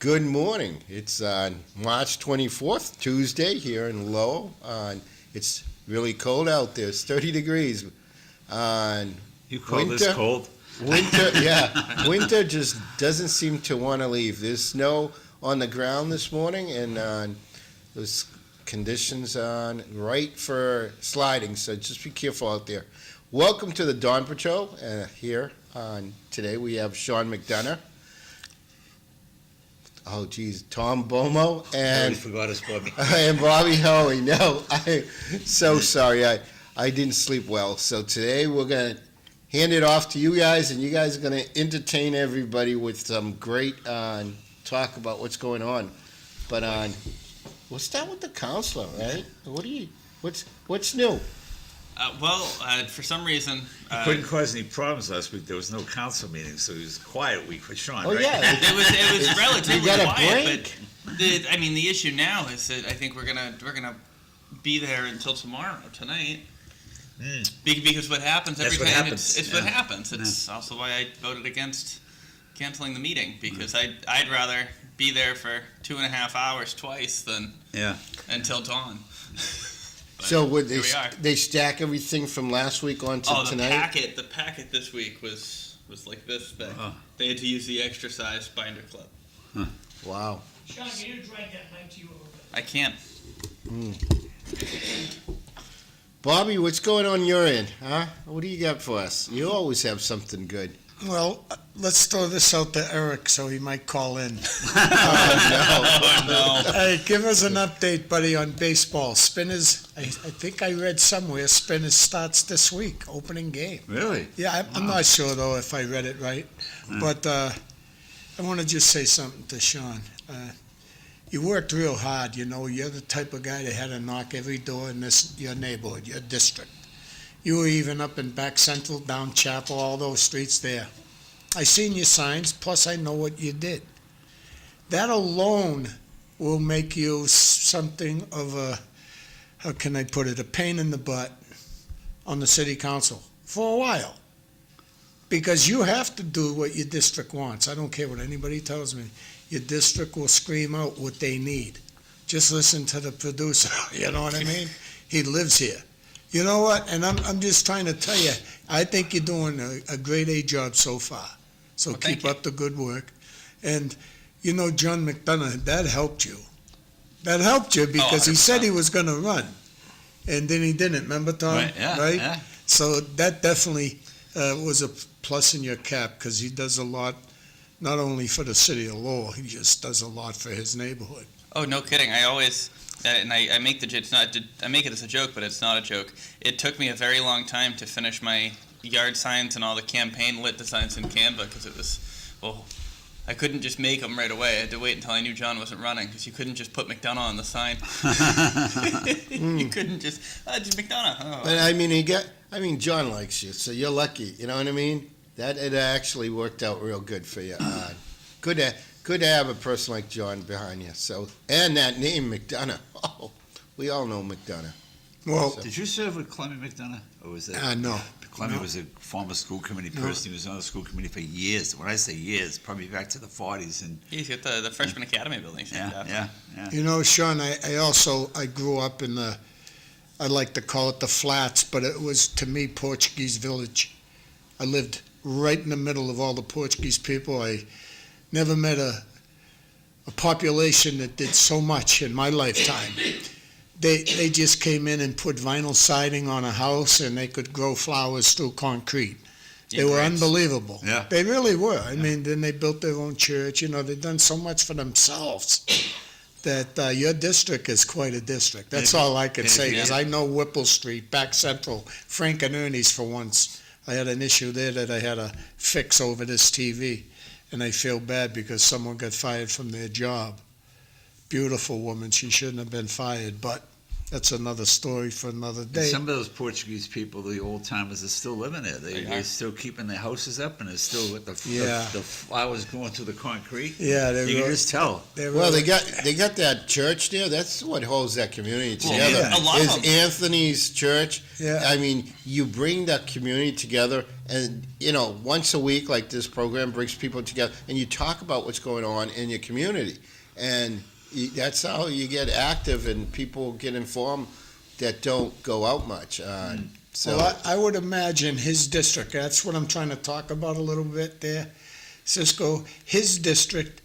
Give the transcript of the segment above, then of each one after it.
Good morning. It's March 24th, Tuesday here in Lowell. It's really cold out there. It's 30 degrees. You call this cold? Winter, yeah. Winter just doesn't seem to want to leave. There's snow on the ground this morning, and those conditions right for sliding, so just be careful out there. Welcome to the Dawn Patrol. Here today we have Sean Mcdonough. Oh, geez, Tom Bomil and I forgot his Bobby. and Bobby Hoey. No, I'm so sorry. I didn't sleep well. So today we're going to hand it off to you guys, and you guys are going to entertain everybody with some great talk about what's going on. But we'll start with the Councilor, right? What's new? For some reason... He couldn't cause any problems last week. There was no council meeting, so it was a quiet week for Sean, Oh, right? yeah. It was relatively You got a quiet, break. but the issue now is that I think we're gonna be there until tonight. Because what happens every That's what time happens. it's what happens. It's also why I voted against canceling the meeting, because I'd rather be there for 2.5 hours twice than until dawn. But So would here we are. they stack everything from last week onto tonight? The packet this week was like this thick. They had to use the extra size binder clip. Wow. Sean, can you drag that mic to you a little bit? I can't. Bobby, what's going on your end, huh? What do you got for us? You always have something good. Well, let's throw this out to Eric so he might call in. Oh, no. Hey, give us an update, buddy, on baseball. Spinners, I think I read somewhere, Spinners starts this week, opening game. Really? Yeah, I'm not sure, though, if I read it right. But I want to just say something to Sean. You worked real hard, you know. You're the type of guy that had to knock every door in your neighborhood, your district. You were even up in Back Central, down Chapel, all those streets there. I seen your signs, plus I know what you did. That alone will make you something of a, how can I put it, a pain in the butt on the city council for a while. Because you have to do what your district wants. I don't care what anybody tells me. Your district will scream out what they need. Just listen to the producer, you know what I mean? He lives here. You know what? And I'm just trying to tell you, I think you're doing a grade A job so far. So keep up the good work. And, you know, John McDonough, that helped you. That helped you because he said he was going to run. And then he didn't. Remember, Tom? Right, yeah. So that definitely was a plus in your cap because he does a lot, not only for the city of Lowell, he just does a lot for his neighborhood. Oh, no kidding. I always... and I make I make it as a joke, but it's not a joke. It took me a very long time to finish my yard signs and all the campaign lit designs in Canva because it was, I couldn't just make them right away. I had to wait until I knew John wasn't running because you couldn't just put McDonough on the sign. You couldn't just McDonough. Oh. But I mean, John likes you, so you're lucky. You know what I mean? That it actually worked out real good for you. Good to have a person like John behind you. So, and that name McDonough. Oh, we all know McDonough. Well, Did you serve with Clemmy McDonough? Or was that? no. Clemmy was a former school committee person. He was on the school committee for years. When I say years, probably back to the 40s. And He's got the freshman academy building. yeah. You know, Sean, I grew up in I like to call it the flats, but it was, to me, Portuguese village. I lived right in the middle of all the Portuguese people. I never met a population that did so much in my lifetime. They just came in and put vinyl siding on a house, and they could grow flowers through concrete. They were unbelievable. Yeah. They really were. I mean, then they built their own church. You know, they've done so much for themselves that your district is quite a district. That's all I can say, because I know Whipple Street, Back Central, Frank and Ernie's for once. I had an issue there that I had to fix over this TV. And I feel bad because someone got fired from their job. Beautiful woman, she shouldn't have been fired, but that's another story for another And day. some of those Portuguese people, the old timers, are still living there. They're still keeping their houses up, and they're still with the flowers going through the concrete. Yeah, You can just tell. Well, they got that church there. That's what holds that community together. Yeah. A lot of is them. Anthony's church. Yeah. I mean, you bring that community together, and once a week, like this program brings people together, and you talk about what's going on in your community, and that's how you get active, and people get informed that don't go out much. So Well, I would imagine his district, that's what I'm trying to talk about a little bit there, Cisco, his district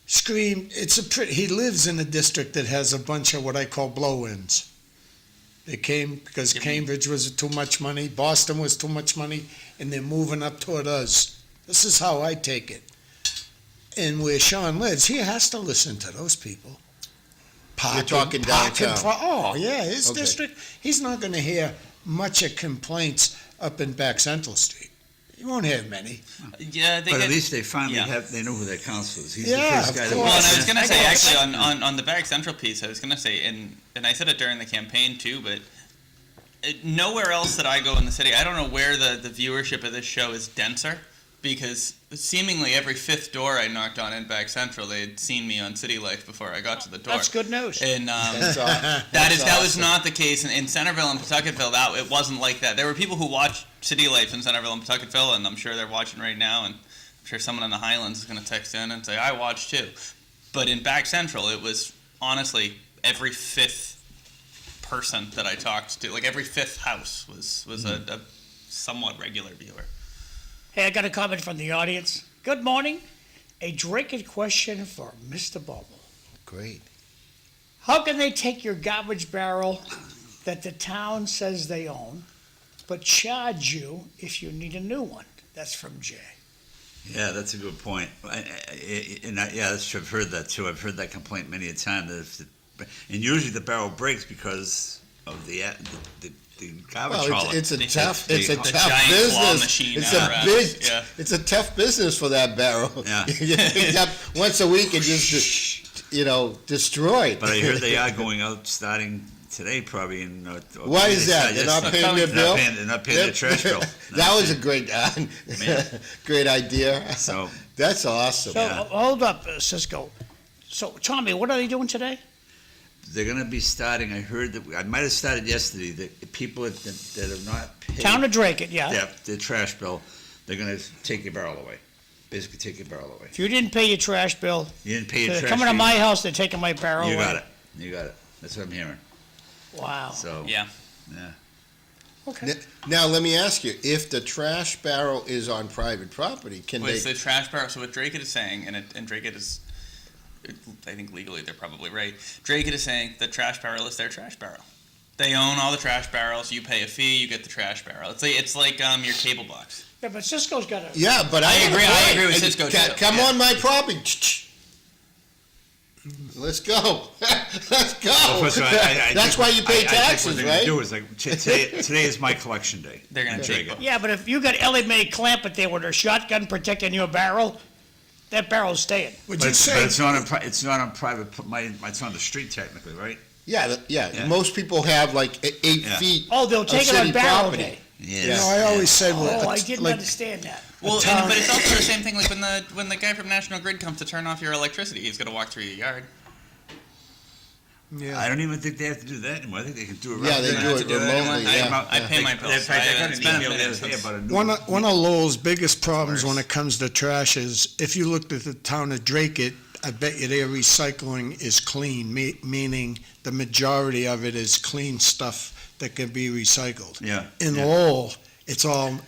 he lives in a district that has a bunch of what I call blow-ins. They came because Cambridge was too much money, Boston was too much money, and they're moving up toward us. This is how I take it. And where Sean lives, he has to listen to those people. You're talking downtown. His Okay. district, he's not gonna hear much of complaints up in back Central Street. You won't hear many. Yeah, they But get, at least they finally yeah. they know who their councilor is. He's Yeah, the first of guy that course. Well, and I was walks in. gonna say actually on the Back Central piece, I was gonna say, and I said it during the campaign too, but nowhere else that I go in the city, I don't know where the viewership of this show is denser, because seemingly every fifth door I knocked on in Back Central, they had seen me on City Life before I got to the door. That's good news. And that's all- that was awesome. not the case in Centerville and Pawtucketville. It wasn't like that. There were people who watched City Life in Centerville and Pawtucketville, and I'm sure they're watching right now. And I'm sure someone in the Highlands is going to text in and say, "I watched too." But in Back Central, it was honestly every fifth person that I talked to, like every fifth house, was a somewhat regular viewer. Hey, I got a comment from the audience. Good morning. A drinking question for Mr. Bomil. Great. How can they take your garbage barrel that the town says they own, but charge you if you need a new one? That's from Jay. Yeah, that's a good point. That's true. I've heard that too. I've heard that complaint many a time. And usually the barrel breaks because of the garbage Well, hauler. it's a The tough giant business. claw machine It's out a around big, us, yeah. it's a tough business for that barrel. Yeah. You get picked up once a week and just, destroyed. But I heard they are going out starting today, probably. Why is that? They're not paying their bill? They're not paying their trash bill. That was a great, great idea. So That's awesome. So Yeah. hold up, Cisco. So, Tommy, what are they doing today? they're going to be starting. I heard that I might have started yesterday. The people that have not paid Town of Drake it, yeah. their trash bill, they're going to take your barrel away. Basically, take your barrel away. If you didn't pay your trash bill, You didn't pay your they're trash coming to fee. my house, they're taking my barrel You away. got it. You got it. That's what I'm hearing. Wow. So Yeah. yeah. Okay. Now, let me ask you, if the trash barrel is on private property, can With they, the trash barrel, so what Drake is saying, and Drake is, I think legally they're probably right. Drake is saying the trash barrel is their trash barrel. They own all the trash barrels. You pay a fee, you get the trash barrel. It's like your cable box. Yeah, but Cisco's got a. yeah, but I agree- I agree with And Cisco, ca- too. Come Yeah. on my property. Let's go. Let's go. Well, first of all, I That's think why you pay I think what taxes, they're gonna right? do is like today is my collection day. They're gonna in take Drake. Yeah, but if you got Ellie Mae Clampett there with her shotgun protecting your barrel, that barrel's staying. Would But you it's, say, but it's not on private. It's on the street technically, right? Yeah, Yeah. most people have like 8 Yeah. feet. Oh, they'll of take it on city barrel property. day. Yes. you know, I always said, Oh, I didn't like, understand that. Well, town- but it's also the same thing. Like when the guy from National Grid comes to turn off your electricity, he's gonna walk through your yard. yeah. I don't even think they have to do that anymore. I think they can do it. Yeah, they do it remotely, yeah. I pay my bills. In fact, I got an It's been a email the minute other day since- about a new One of Lowell's biggest problems when it comes to trash is, if you looked at the town of Drake, I bet you their recycling is clean, meaning the majority of it is clean stuff that can be recycled. Yeah. In yeah, Lowell, it's all,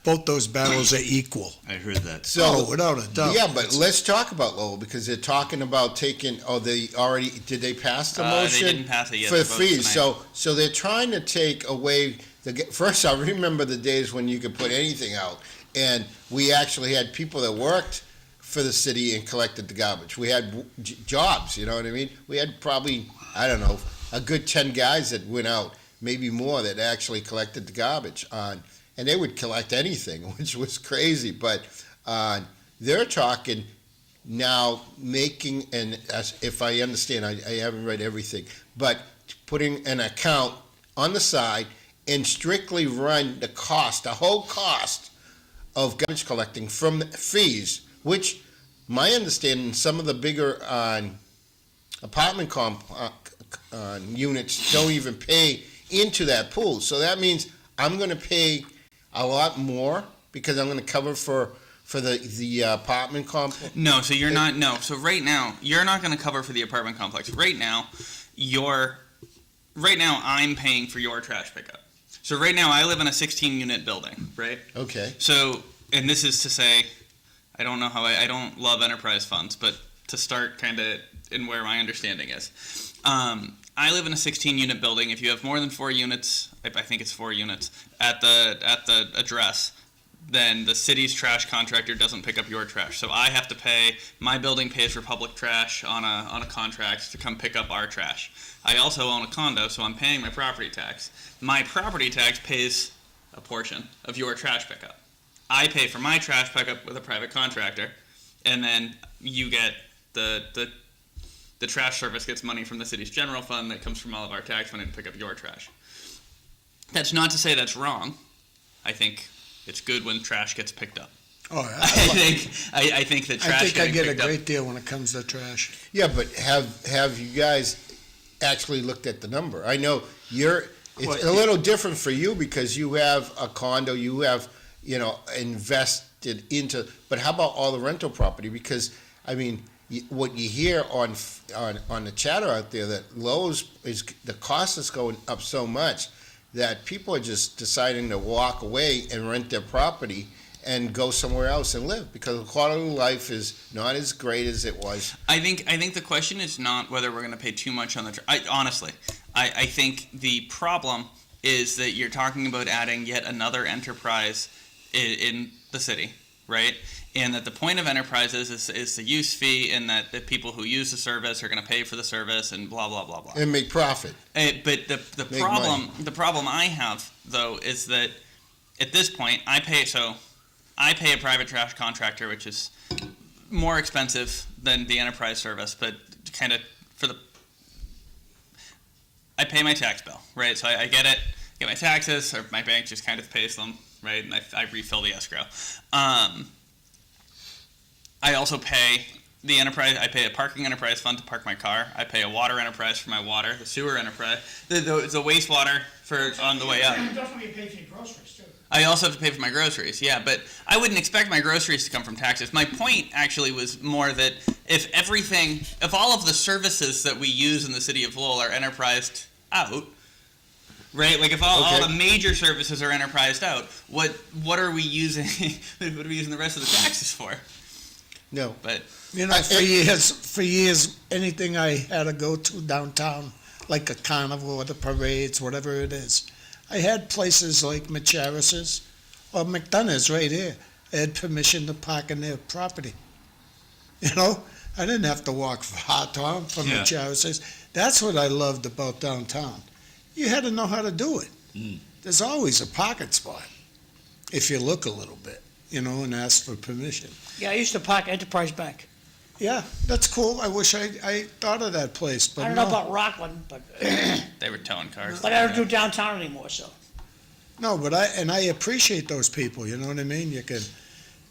both those barrels are equal. I heard that. So, Without a doubt. yeah, but let's talk about Lowell, because they're talking about taking, did they pass the motion? They didn't pass it yet. For The the vote's fees, tonight. so they're trying to take away, first I remember the days when you could put anything out, and we actually had people that worked for the city and collected the garbage. We had jobs, you know what I mean? We had probably, I don't know, a good 10 guys that went out, maybe more, that actually collected the garbage on, and they would collect anything, which was crazy, but they're talking now making, and as if I understand, I haven't read everything, but putting an account on the side and strictly run the whole cost of garbage collecting from fees, which my understanding, some of the bigger apartment units don't even pay into that pool. So that means I'm going to pay a lot more because I'm going to cover for the apartment complex. No, so you're not. No, so right now you're not going to cover for the apartment complex. Right now, I'm paying for your trash pickup. So right now I live in a 16-unit building, right? Okay. So, and this is to say, I don't know how I don't love enterprise funds, but to start kind of in where my understanding is. I live in a 16-unit building. If you have more than 4 units, I think it's 4 units at the address, then the city's trash contractor doesn't pick up your trash. So I have to pay. My building pays for public trash on a contract to come pick up our trash. I also own a condo, so I'm paying my property tax. My property tax pays a portion of your trash pickup. I pay for my trash pickup with a private contractor, and then you get the trash service gets money from the city's general fund that comes from all of our tax money to pick up your trash. That's not to say that's wrong. I think it's good when trash gets picked up. Oh, I think that trash I think I get a picked up- great deal when it comes to trash. Yeah, but have you guys actually looked at the number? I know it's a little different for you because you have a condo, you have, invested into, but how about all the rental property? Because, I mean, what you hear on the chatter out there that Lowe's the cost is going up so much that people are just deciding to walk away and rent their property and go somewhere else and live because the quality of life is not as great as it was. I think the question is not whether we're going to pay too much on the. Honestly, I think the problem is that you're talking about adding yet another enterprise in the city, right? And that the point of enterprises is the use fee, and that the people who use the service are going to pay for the service, and blah blah blah blah. And make profit. But the problem I have though is that at this point I pay a private trash contractor, which is more expensive than the enterprise service, but kind of I pay my tax bill, right? So I get my taxes, or my bank just kind of pays them, right? And I refill the escrow. I also pay the enterprise. I pay a parking enterprise fund to park my car. I pay a water enterprise for my water, the sewer enterprise, the wastewater for on the way up. You definitely pay for your groceries too. I also have to pay for my groceries, yeah, but I wouldn't expect my groceries to come from taxes. My point actually was more that if all of the services that we use in the city of Lowell are enterprised out, right? Like if all the major services are enterprised out, what are we using? What are we using the rest of the taxes for? No. But For years, anything I had to go to downtown, like a carnival or the parades, whatever it is, I had places like Macharis's or Mcdonough's right here. I had permission to park in their property. I didn't have to walk far, Tom, from Macharis's. That's what I loved about downtown. You had to know how to do it. There's always a parking spot if you look a little bit, and ask for permission. Yeah, I used to park Enterprise Bank. Yeah, that's cool. I wish I thought of that place, but I don't know about Rockland, but they were towing cars. I don't do downtown anymore, so. No, but I appreciate those people. You know what I mean? You can,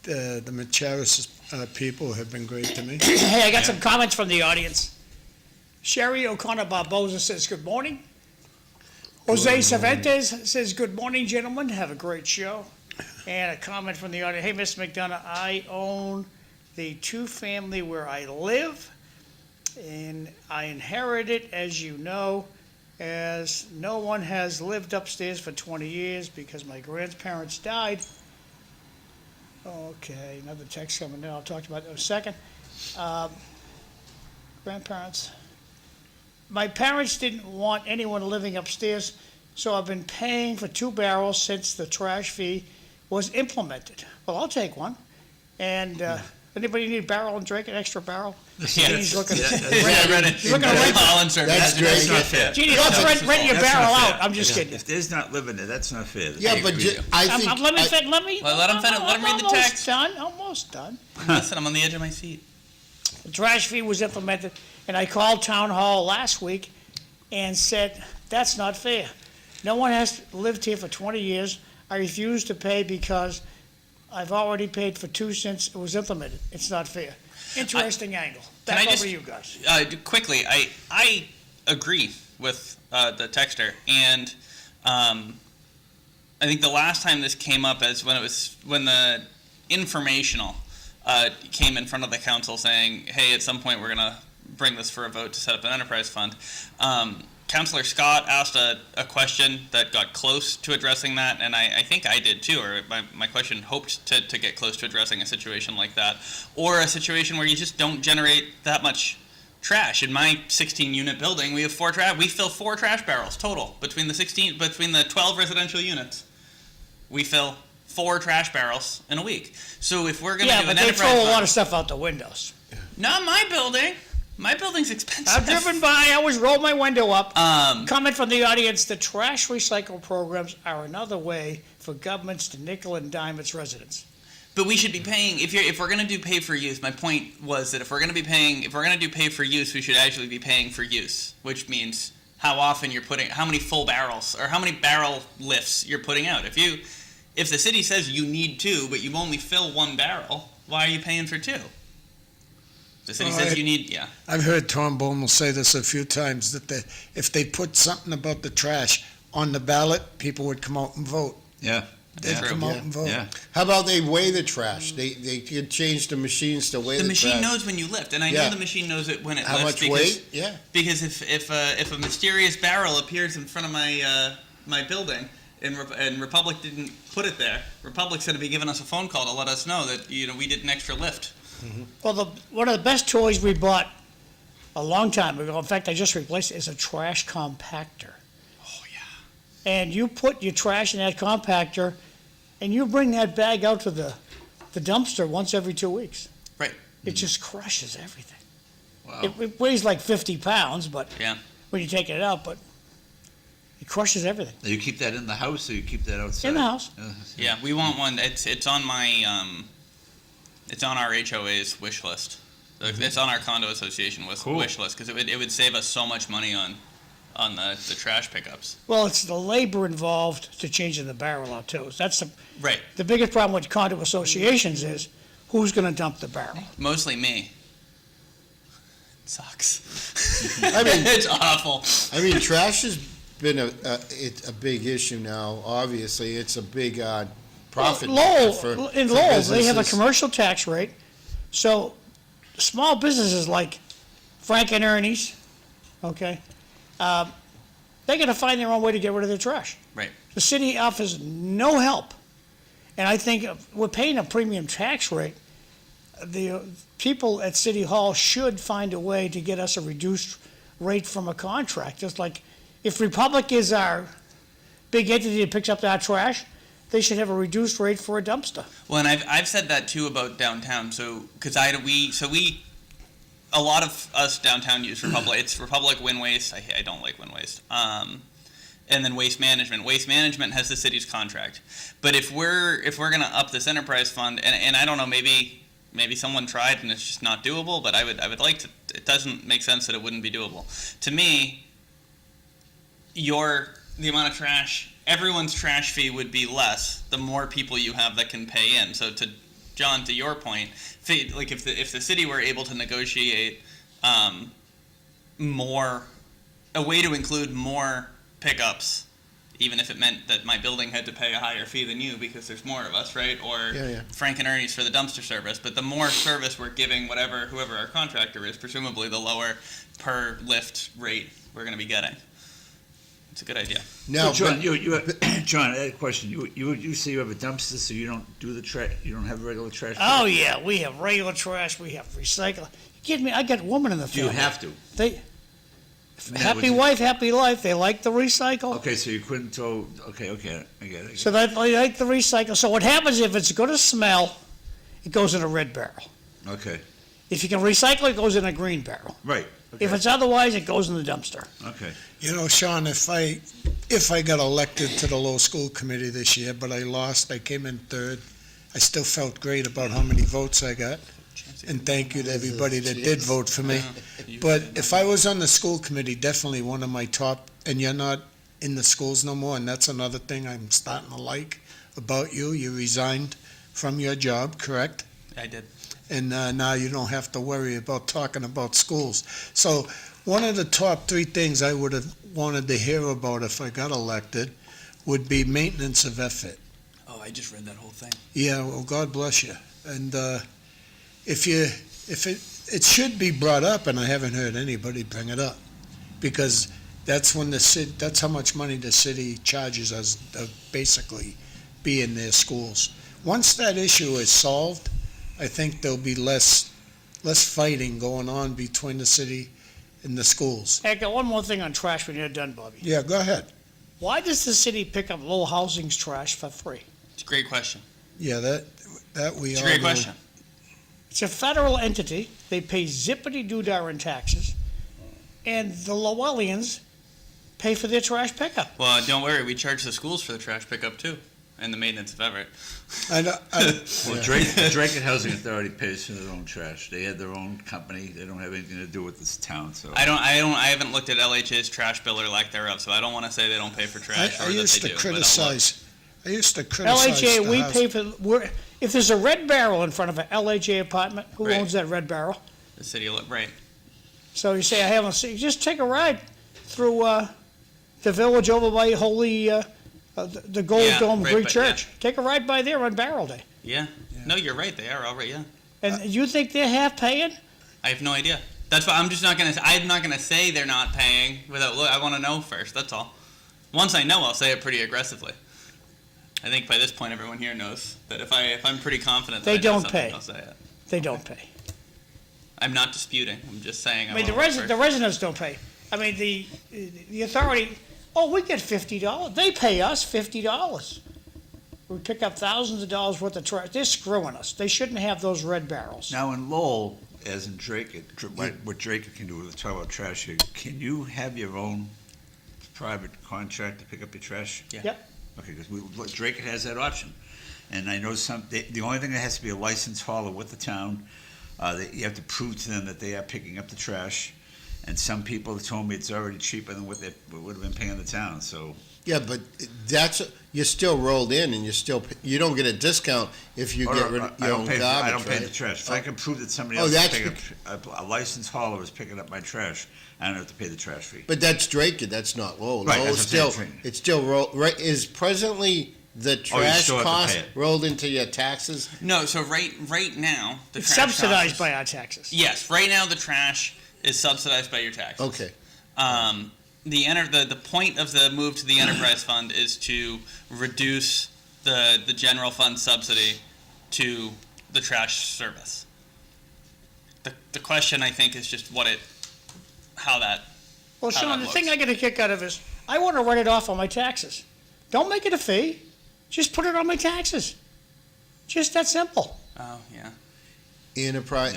the Macharis people have been great to me. Hey, I got some comments from the audience. Sherry O'Connor Barbosa says, good morning. Jose Cervantes says, good morning, gentlemen. Have a great show. And a comment from the audience. Hey, Mr. McDonough, I own the 2-family where I live, and I inherited, as you know, as no one has lived upstairs for 20 years because my grandparents died. Okay, another text coming in. I'll talk about that in a second. Grandparents. My parents didn't want anyone living upstairs, so I've been paying for 2 barrels since the trash fee was implemented. Well, I'll take one. And anybody need a barrel and drink, an extra barrel? Genie's looking. I read it. He's looking to rent. That's not fair. Jeannie, don't rent your That's barrel not fair. out. I'm just kidding. If there's not living there, that's not fair. Yeah, but I think Let me. Well, let him read the text. Almost done. Listen, I'm on the edge of my seat. The trash fee was implemented, and I called Town Hall last week, and said, that's not fair. No one has lived here for 20 years. I refuse to pay because I've already paid for 2 since it was implemented. It's not fair. Interesting angle. Can I Back over just- to you guys. Quickly, I agree with the texter, and I think the last time this came up as when the informational came in front of the council saying, hey, at some point we're going to bring this for a vote to set up an enterprise fund. Councilor Scott asked a question that got close to addressing that, and I think I did too, or my question hoped to get close to addressing a situation like that, or a situation where you just don't generate that much trash. In my 16-unit building, we have 4 trash. We fill 4 trash barrels total between the 12 residential units. We fill 4 trash barrels in a week. So if we're going to Yeah, do but an they enterprise throw a fund, lot of stuff out the windows. not my building. My building's expensive. I've driven by, I always roll my window up. Um, Comment from the audience, the trash recycle programs are another way for governments to nickel and dime its residents. But we should be paying if we're going to do pay for use. My point was that if we're going to do pay for use, we should actually be paying for use, which means how often you're putting, how many full barrels or how many barrel lifts you're putting out. If the city says you need 2, but you only fill 1 barrel, why are you paying for 2? The city says you need, yeah. I've heard Tom Bomil say this a few times, that if they put something about the trash on the ballot, people would come out and vote. Yeah. They'd Yeah. come out Yeah. and vote. Yeah. How about they weigh the trash? They could change the machines to weigh The the machine trash. knows when you lift, and I Yeah. know the machine knows it when it How lifts. much weight? Yeah. Because if a mysterious barrel appears in front of my building, and Republic didn't put it there, Republic's going to be giving us a phone call to let us know that we did an extra lift. Well, one of the best toys we bought a long time ago, in fact, I just replaced it, is a trash compactor. Oh yeah. And you put your trash in that compactor, and you bring that bag out to the dumpster once every 2 weeks. Right. It just crushes everything. Wow. It weighs like 50 pounds, but Yeah. when you take it out, but it crushes everything. You keep that in the house, or you keep that outside? In the house. Yeah, we want one. It's on my it's on our HOA's wish list. It's on our condo association Cool. wish list because it would save us so much money on the trash pickups. Well, it's the labor involved to changing the barrel out too. That's Right. the biggest problem with condo associations is who's going to dump the barrel. Mostly me. It sucks. I mean, It's awful. trash has been it's a big issue now. Obviously, it's a big profit Lowell, for in Lowell, they have a businesses. commercial tax rate, so small businesses like Frank and Ernie's, okay, they got to find their own way to get rid of their trash. Right. The city offers no help, and I think we're paying a premium tax rate. The people at City Hall should find a way to get us a reduced rate from a contract, just like if Republic is our big entity that picks up our trash, they should have a reduced rate for a dumpster. Well, and I've said that too about downtown. So because a lot of us downtown use Republic. It's Republic, Win Waste. I don't like Win Waste. And then Waste Management. Waste Management has the city's contract. But if we're gonna up this enterprise fund, and I don't know, maybe someone tried and it's just not doable. But I would like to. It doesn't make sense that it wouldn't be doable. To me, the amount of trash, everyone's trash fee would be less the more people you have that can pay in. So to John, to your point, like if the city were able to negotiate a way to include more pickups, even if it meant that my building had to pay a higher fee than you because there's more of us, right? Or Yeah. Frank and Ernie's for the dumpster service. But the more service we're giving whoever our contractor is, presumably the lower per lift rate we're going to be getting. It's a good idea. Now, John, John, I had a question. You say you have a dumpster, so you don't do the trash. You don't have regular trash. Oh, yeah, we have regular trash, we have recycle. You kidding me? I got a woman in the Do you family. have to? They, Yeah, happy would you- wife, happy life, they like the recycle. Okay, so you couldn't throw. Okay, I get it. So they like the recycle. So what happens if it's gonna smell, it goes in a red barrel. Okay, If you can recycle, it goes in a green barrel. right. Okay. If it's otherwise, it goes in the dumpster. Okay. You know, Sean, if I got elected to the Lowell School Committee this year, but I lost, I came in third, I still felt great about how many votes I got. And thank you to everybody that did vote for me. Yeah. But if I was on the school committee, definitely one of my top, and you're not in the schools no more, and that's another thing I'm starting to like about you. You resigned from your job, correct? I did. And now you don't have to worry about talking about schools. So one of the top 3 things I would have wanted to hear about if I got elected would be maintenance of effort. Oh, I just read that whole thing. Yeah, well, God bless you. And if it should be brought up, and I haven't heard anybody bring it up, because that's when that's how much money the city charges us to basically be in their schools. Once that issue is solved, I think there'll be less fighting going on between the city and the schools. Hey, I got one more thing on trash when you're done, Bobby. Yeah, go ahead. Why does the city pick up Lowell Housing's trash for free? It's a great question. Yeah, that we It's a all great know. question. It's a federal entity. They pay zippity-doo-dah in taxes, and the Lowellians pay for their trash pickup. Well, don't worry, we charge the schools for the trash pickup too, and the maintenance of Everett. I know, Well, Drake Housing Authority pays for their own trash. They have their own company. They don't have anything to do with this town, so. I haven't looked at LHA's trash bill or lack thereof, so I don't want to say they don't pay for trash. I or used that to they do, but I'll look. criticize LHA, the we house- pay for, if there's a red barrel in front of an LHA apartment, who Right. owns that red barrel? The city, right? So you say, I haven't seen, just take a ride through the village over by Holy, the Gold Yeah, Dome right, Greek but Church. Take a ride by there on Barrel Day. Yeah. No, you're right. They are all right. Yeah. And you think they're half paying? I have no idea. That's why I'm just not gonna. I'm not gonna say they're not paying without. Look, I want to know first. That's all. Once I know, I'll say it pretty aggressively. I think by this point, everyone here knows that if I'm pretty confident that They I know don't something, pay. I'll say it. They don't pay. I'm not disputing. I'm just saying. I mean, the residents don't pay. I mean, the authority, oh, we get $50. They pay us $50. We pick up thousands of dollars worth of trash. They're screwing us. They shouldn't have those red barrels. Now in Lowell, as in Drake, what Drake can do with the talk about trash here, can you have your own private contract to pick up your trash? Yeah. Yep. Okay, because Drake has that option. And I know the only thing that has to be a licensed hauler with the town. You have to prove to them that they are picking up the trash. And some people have told me it's already cheaper than what they would have been paying the town, so. Yeah, but you're still rolled in, and you don't get a discount if you get rid of your own garbage, I don't pay the right? trash. If I can prove that somebody Oh, else is that's picking up, a licensed hauler is picking up my trash, I don't have to pay the trash fee. But that's Drake, that's not Lowell. Right, Lowell's that's what I'm still, saying. it's still right, is presently the trash still have to cost pay it. rolled into your taxes? No. So right now, the It's trash subsidized costs- by our taxes. Yes. Right now, the trash is subsidized by your taxes. Okay. The point of the move to the enterprise fund is to reduce the general fund subsidy to the trash service. The question, I think, is just how that. Well, How Sean, that the thing looks. I get a kick out of is, I want to write it off on my taxes. Don't make it a fee. Just put it on my taxes. Just that simple. Oh yeah. Enterprise,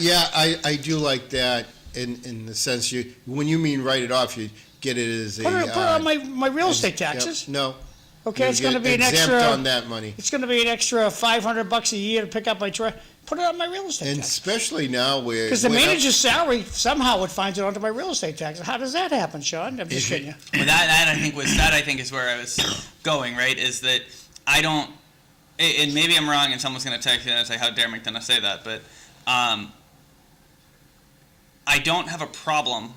Yeah. I do like that in the sense when you mean write it off, you get it as a. Put it on my real estate Yep, taxes. No. Okay, you it's going to get be an exempt extra. on that money. It's going to be an extra $500 a year to pick up my trash. Put it on my real estate And taxes. especially now where. Because the where- manager's salary somehow it finds it onto my real estate taxes. How does that happen, Sean? I'm just kidding you. Well, that I think is where I was going. Right, is that I don't, and maybe I'm wrong, and someone's going to text me and say, "How dare Mcdonough say that?" But I don't have a problem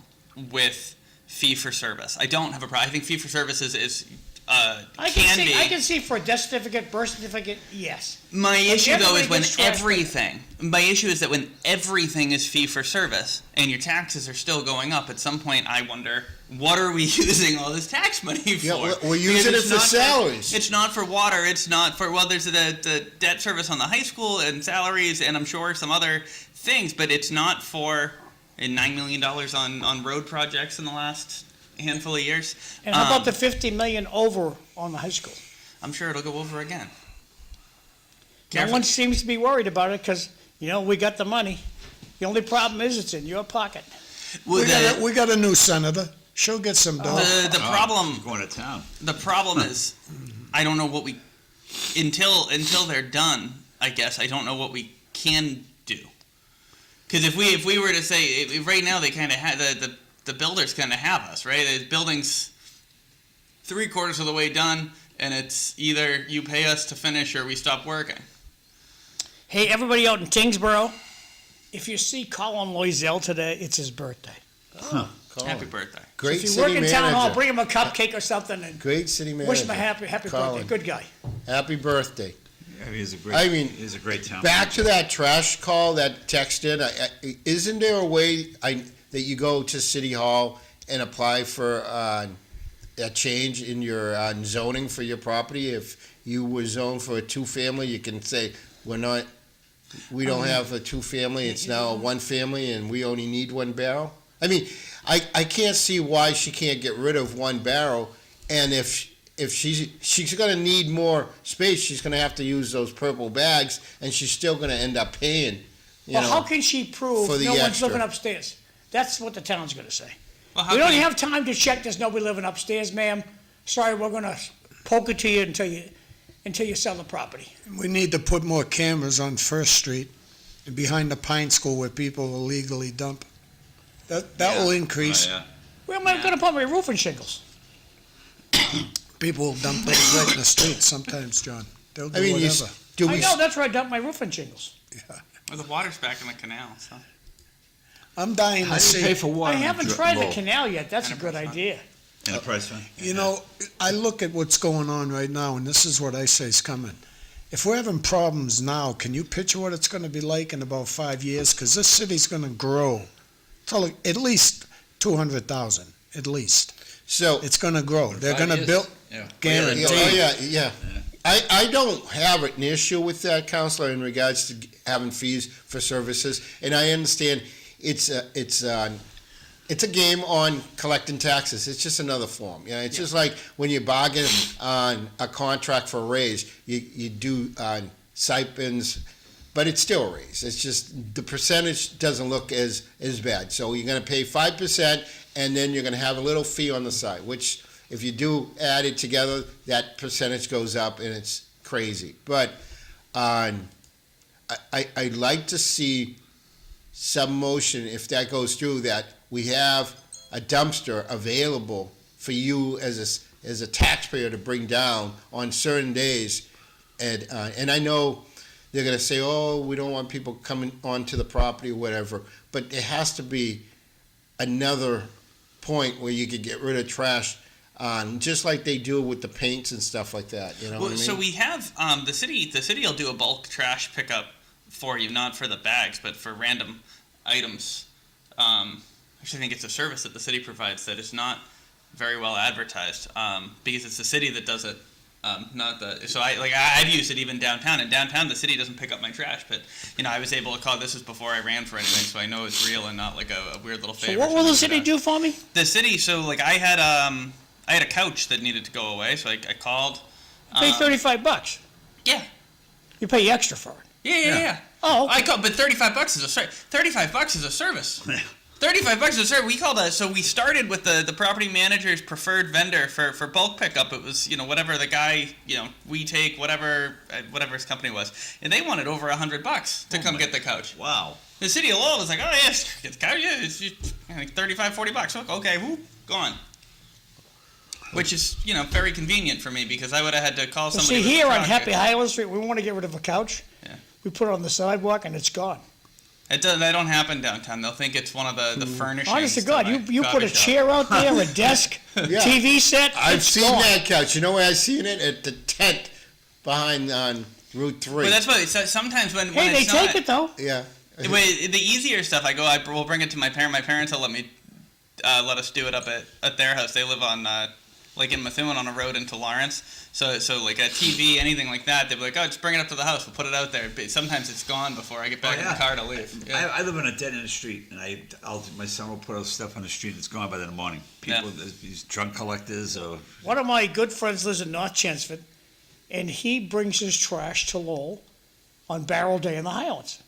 with fee for service. I don't have a problem. I think fee for service is I can see for a death certificate, birth certificate, yes. My issue though is everybody when gets trash everything. My issue is that when everything is fee for service and your taxes are still going up, at some point I wonder, what are we using all this tax money for? Yeah, we're using Because it for it's not salaries. It's not for water. It's not for there's the debt service on the high school and salaries and I'm sure some other things, but it's not for $9 million on road projects in the last handful of years. And how about the $50 million over on the high school? I'm sure it'll go over again. No one seems to be worried about it because, we got the money. The only problem is it's in your pocket. Well, We got a new senator. She'll get some dough. the problem. She's going to town. The problem is, I don't know what until they're done. I guess I don't know what we can do. Because if we were to say right now, they kind of have the builders kind of have us, right? The building's 3/4 of the way done, and it's either you pay us to finish or we stop working. Hey, everybody out in Tingsboro, if you see Colin Loisel today, it's his birthday. Happy birthday. Great If you city work in manager. town hall, bring him a cupcake or something and Great city manager. wish him a happy Colin. birthday. Good guy. Happy birthday. Yeah, he's a great. I mean, he's a great town. Back to that trash call that texted. Isn't there a way that you go to City Hall and apply for a change in your zoning for your property? If you were zoned for a 2-family, you can say we don't have a 2-family. It's now a 1-family, and we only need 1 barrel. I mean, I can't see why she can't get rid of 1 barrel, and if she's going to need more space, she's going to have to use those purple bags, and she's still going to end up paying. Well, how can she prove for the no one's extra. living upstairs? That's what the town's going to say. Well, We don't have time to check there's nobody living upstairs, ma'am. Sorry, we're going to poke it to you until you sell the property. We need to put more cameras on First Street and behind the Pine School where people illegally dump. That will increase. Oh, yeah. Where am I going to put my roofing shingles? People will dump those right in the street sometimes, John. They'll do I mean, whatever. I know, that's where I dump my roofing shingles. Well, the water's back in the canal, so. I'm dying How to do you pay see. for water? I haven't tried the Lowell? canal yet. That's a good Enterprise fund. idea. Enterprise fund. You know, I look at what's going on right now, and this is what I say is coming. If we're having problems now, can you picture what it's going to be like in about 5 years? Because this city's going to grow to at least 200,000, at least. So It's going to grow. They're 5 going to years? build, Yeah. guaranteed. yeah. I don't have an issue with that, Councilor, in regards to having fees for services, and I understand it's a game on collecting taxes. It's just another form. It's just like when you bargain on a contract for a raise, you do stipends, but it's still a raise. It's just the percentage doesn't look as bad. So you're going to pay 5%, and then you're going to have a little fee on the side, which if you do add it together, that percentage goes up, and it's crazy. But I'd like to see some motion, if that goes through, that we have a dumpster available for you as a taxpayer to bring down on certain days. And I know they're going to say, oh, we don't want people coming onto the property or whatever, but there has to be another point where you could get rid of trash, just like they do with the paints and stuff like that. You know what I mean? So we have the city will do a bulk trash pickup for you, not for the bags, but for random items. Actually, I think it's a service that the city provides that is not very well advertised, because it's the city that does it, not the. So I've used it even downtown. In downtown, the city doesn't pick up my trash, but I was able to call. This was before I ran for anything, so I know it's real and not like a weird little favor. So what will the city do for me? The city. So I had a couch that needed to go away, so I called. Pay $35. Yeah. You pay extra for it. Yeah. Oh, okay. I called, but $35 is a service. $35 is a service. $35 is a service. We called so we started with the property manager's preferred vendor for bulk pickup. It was whatever the guy we take whatever his company was, and they wanted over $100 to come get the couch. Wow. The city of Lowell was like, oh yes, get the couch. Yeah, it's like $35-$40. Okay, whoop, gone. Which is very convenient for me because I would have had to call Well, somebody. see, with a here on truck. Happy Highland Street, we want to get rid of a couch. Yeah. We put it on the sidewalk and it's gone. That don't happen downtown. They'll think it's one of the furnishings. Honest to God, my you put coffee a shop. chair out there, a desk, Yeah. TV set. I've it's seen gone. that couch. You know where I've seen it? At the tent behind on Route 3. But that's what sometimes when Hey, they it's take not, it though. Yeah. The easier stuff, we'll bring it to my parents. My parents will let us do it up at their house. They live on in Methuen on a road into Lawrence. So like a TV, anything like that, they'd be like, oh, just bring it up to the house. We'll put it out there. But sometimes it's gone before I get back in the car to leave. Yeah. I live on a dead-end street, and my son will put out stuff on the street. It's gone by the morning. People, these drunk collectors, or One of my good friends lives in North Chelmsford, and he brings his trash to Lowell on Barrel Day in the Highlands.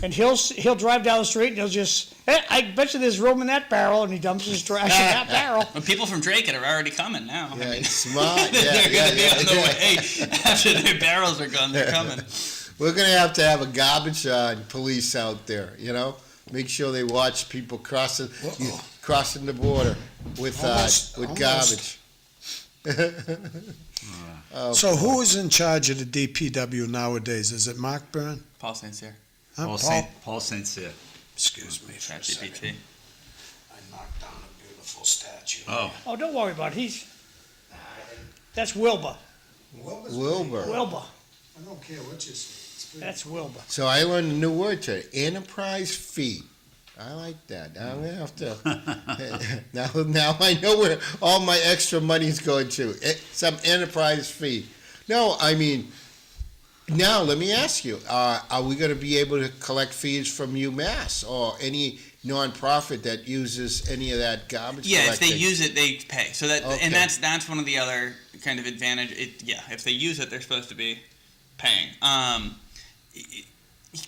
And he'll drive down the street and he'll just, hey, I bet you there's room in that barrel, and he dumps his trash in that barrel. But people from Draken are already coming now. Yeah, it's smart. They're going to be on the way. After their barrels are gone, they're coming. We're going to have a garbage police out there, make sure they watch people crossing the border with Almost. garbage. Oh, So who is in charge of the DPW nowadays? Is it Mark Byrne? Paul St. Cyr, Huh, Paul St. Cyr. Excuse me for a second. ChatGPT. I knocked down a beautiful statue. Oh, Oh, don't worry about it. That's Wilbur. Wilbur. Wilbur. I don't care what you say. It's pretty- That's Wilbur. So I learned a new word today, enterprise fee. I like that. I'm gonna have to. now I know where all my extra money's going to. Some enterprise fee. No, I mean, now let me ask you: are we going to be able to collect fees from UMass or any nonprofit that uses any of that garbage? Yeah, if they collecting? use it, they pay. So that, Okay. and that's one of the other kind of advantage. If they use it, they're supposed to be paying.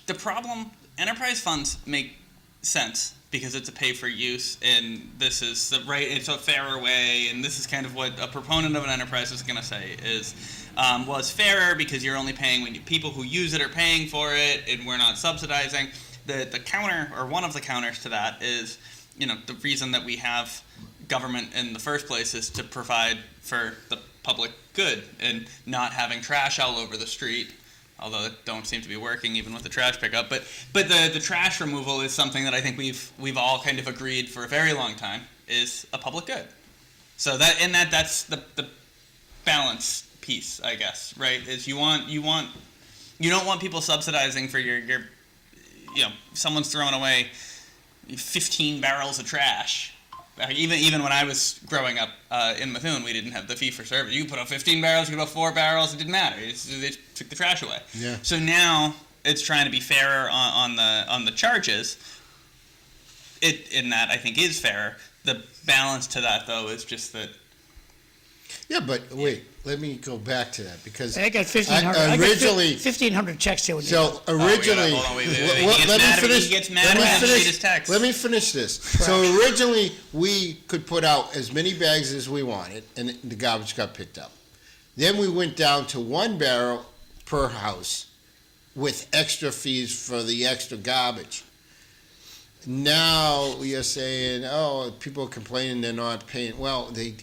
The problem, enterprise funds make sense because it's a pay for use, and this is the right. It's a fairer way, and this is kind of what a proponent of an enterprise is going to say is, well, it's fairer because you're only paying when people who use it are paying for it, and we're not subsidizing. The counter, or one of the counters to that, is, the reason that we have government in the first place is to provide for the public good and not having trash all over the street. Although it don't seem to be working even with the trash pickup, but the trash removal is something that I think we've all kind of agreed for a very long time is a public good. So that's the balance piece, I guess, right? Is you don't want people subsidizing for your someone's throwing away 15 barrels of trash. Even when I was growing up in Methuen, we didn't have the fee for service. You could put out 15 barrels, you could put out 4 barrels, it didn't matter. They took the trash away. Yeah. So now it's trying to be fairer on the charges. In that I think is fairer. The balance to that though is just that. Yeah, but wait, let me go back to that because I got 1,500. originally. 1,500 checks here. So originally, Hold on, wait. let me finish. He gets mad when he reads his text. Let me finish this. So originally, we could put out as many bags as we wanted, and the garbage got picked up. Then we went down to 1 barrel per house, with extra fees for the extra garbage. Now we are saying, oh, people are complaining they're not paying. Well, they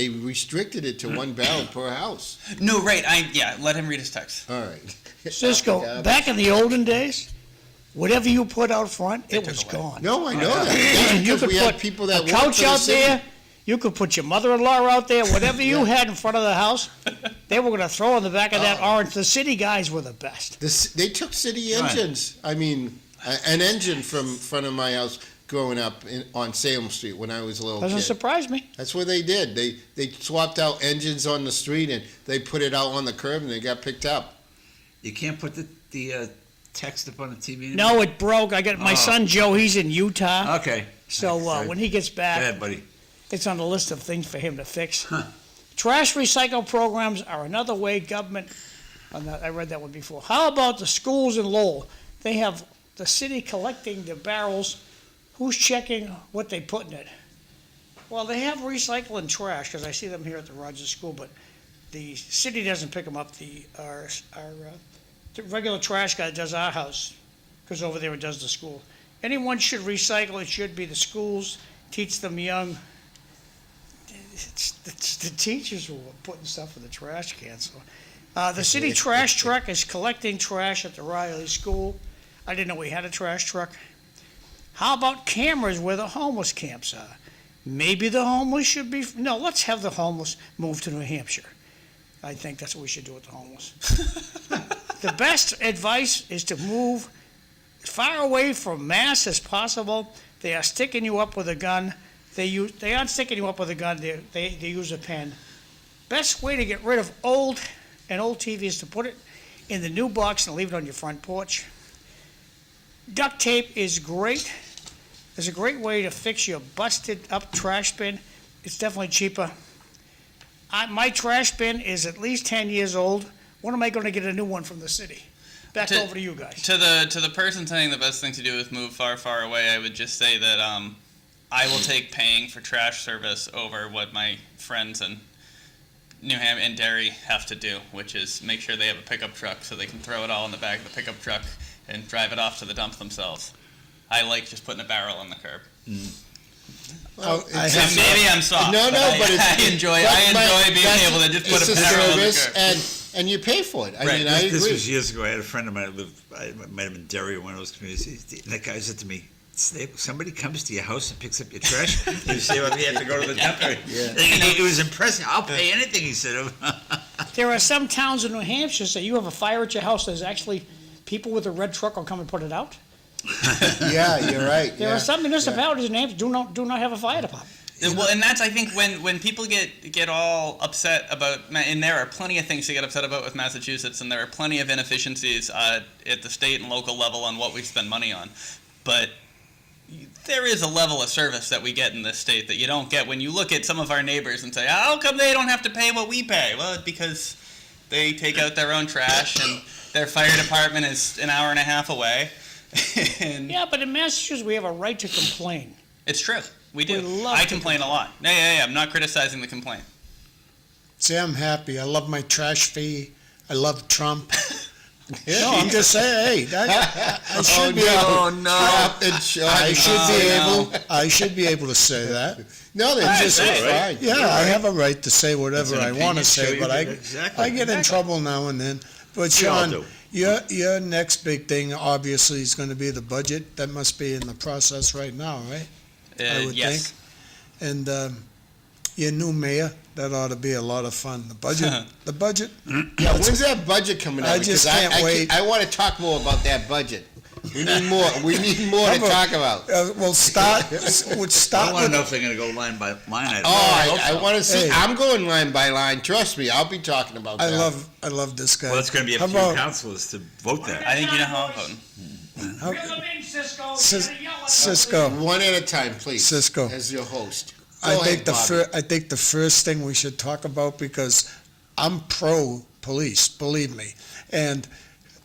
restricted it to 1 barrel per house. No, right. Let him read his text. All right. Cisco, back in the olden days, whatever you put out front, it took was away. gone. No, I know that. That's You because could we had put people that a worked for couch the out city. there. You could put your mother-in-law out there. Whatever you had in front of the house, they were going to throw in the back of that orange. The city guys were the best. They took city Right. engines. I mean, an engine from front of my house growing up on Salem Street when I was a little Doesn't kid. surprise me. That's what they did. They swapped out engines on the street and they put it out on the curb and they got picked up. you can't put the text up on the TV anymore? No, it broke. I got my son Joe. He's in Utah. Okay. So when he gets Go back, ahead, buddy. it's on the list of things for him to fix. Trash recycle programs are another way government. I read that one before. How about the schools in Lowell? They have the city collecting the barrels. Who's checking what they put in it? Well, they have recycling trash because I see them here at the Rogers School, but the city doesn't pick them up. The regular trash guy does our house, goes over there and does the school. Anyone should recycle. It should be the schools. Teach them young. It's the teachers who are putting stuff in the trash can. So, the city trash truck is collecting trash at the Riley School. I didn't know we had a trash truck. How about cameras where the homeless camps are? Maybe the homeless should be. No, let's have the homeless move to New Hampshire. I think that's what we should do with the homeless. The best advice is to move as far away from mass as possible. They are sticking you up with a gun. They aren't sticking you up with a gun. They use a pen. Best way to get rid of old TV is to put it in the new box and leave it on your front porch. Duct tape is great. It's a great way to fix your busted up trash bin. It's definitely cheaper. My trash bin is at least 10 years old. When am I going to get a new one from the city? Back over to you guys. To the person saying the best thing to do is move far, far away, I would just say that I will take paying for trash service over what my friends in New Hampshire and Derry have to do, which is make sure they have a pickup truck so they can throw it all in the back of the pickup truck and drive it off to the dump themselves. I like just putting a barrel on the curb. Well, I it's- have- Maybe I'm soft. No, but it's- I enjoy being that's- able to just put it's a barrel on the service, curb. and you pay for it. I Right. mean, I This agree. was years ago. I had a friend of mine who lived, I met him in Derry, one of those communities. That guy said to me, somebody comes to your house and picks up your trash, you say, well, we have to go to the dump. It was impressive. I'll pay anything, he said. There are some towns in New Hampshire that you have a fire at your house, there's actually people with a red truck will come and put it out. Yeah, you're right. There yeah. are some municipalities in New Hampshire do not have a fire department. Well, and that's, I think, when people get all upset about, and there are plenty of things to get upset about with Massachusetts, and there are plenty of inefficiencies at the state and local level on what we spend money on. But there is a level of service that we get in this state that you don't get when you look at some of our neighbors and say, how come they don't have to pay what we pay? Well, it's because they take out their own trash, and their fire department is an hour and a half away. And Yeah, but in Massachusetts, we have a right to complain. it's true. We do. We love I to complain a lot. Yeah. I'm not criticizing the complaint. See, I'm happy. I love my trash fee. I love Trump. No, I'm just saying, hey, I should be able. Trump and Sean. I should be able to say that. No, that's just right. fine. Yeah, I have a right to say whatever It's an I want to opinion, so say, you but do, exactly. I get in trouble now and then. But We all Sean, do. your next big thing obviously is going to be the budget. That must be in the process right now, right? I would Yes. think. And your new mayor, that ought to be a lot of fun. The budget. Yeah, when's that budget coming out? I just Because can't wait. I want to talk more about that budget. We need more. We need more to talk about. We'll start. We'll I start want to know with. if they're going to go line by line item. Oh, I want to see. Hey. I'm going line by line. Trust me, I'll be talking about that. I love this guy. Well, it's going to be How up to you about councilors to vote that. I think you know how I'm voting. Cisco? One at a time, please. Cisco. As your host. I Go think ahead, Bobby. I think the first thing we should talk about, because I'm pro police, believe me, and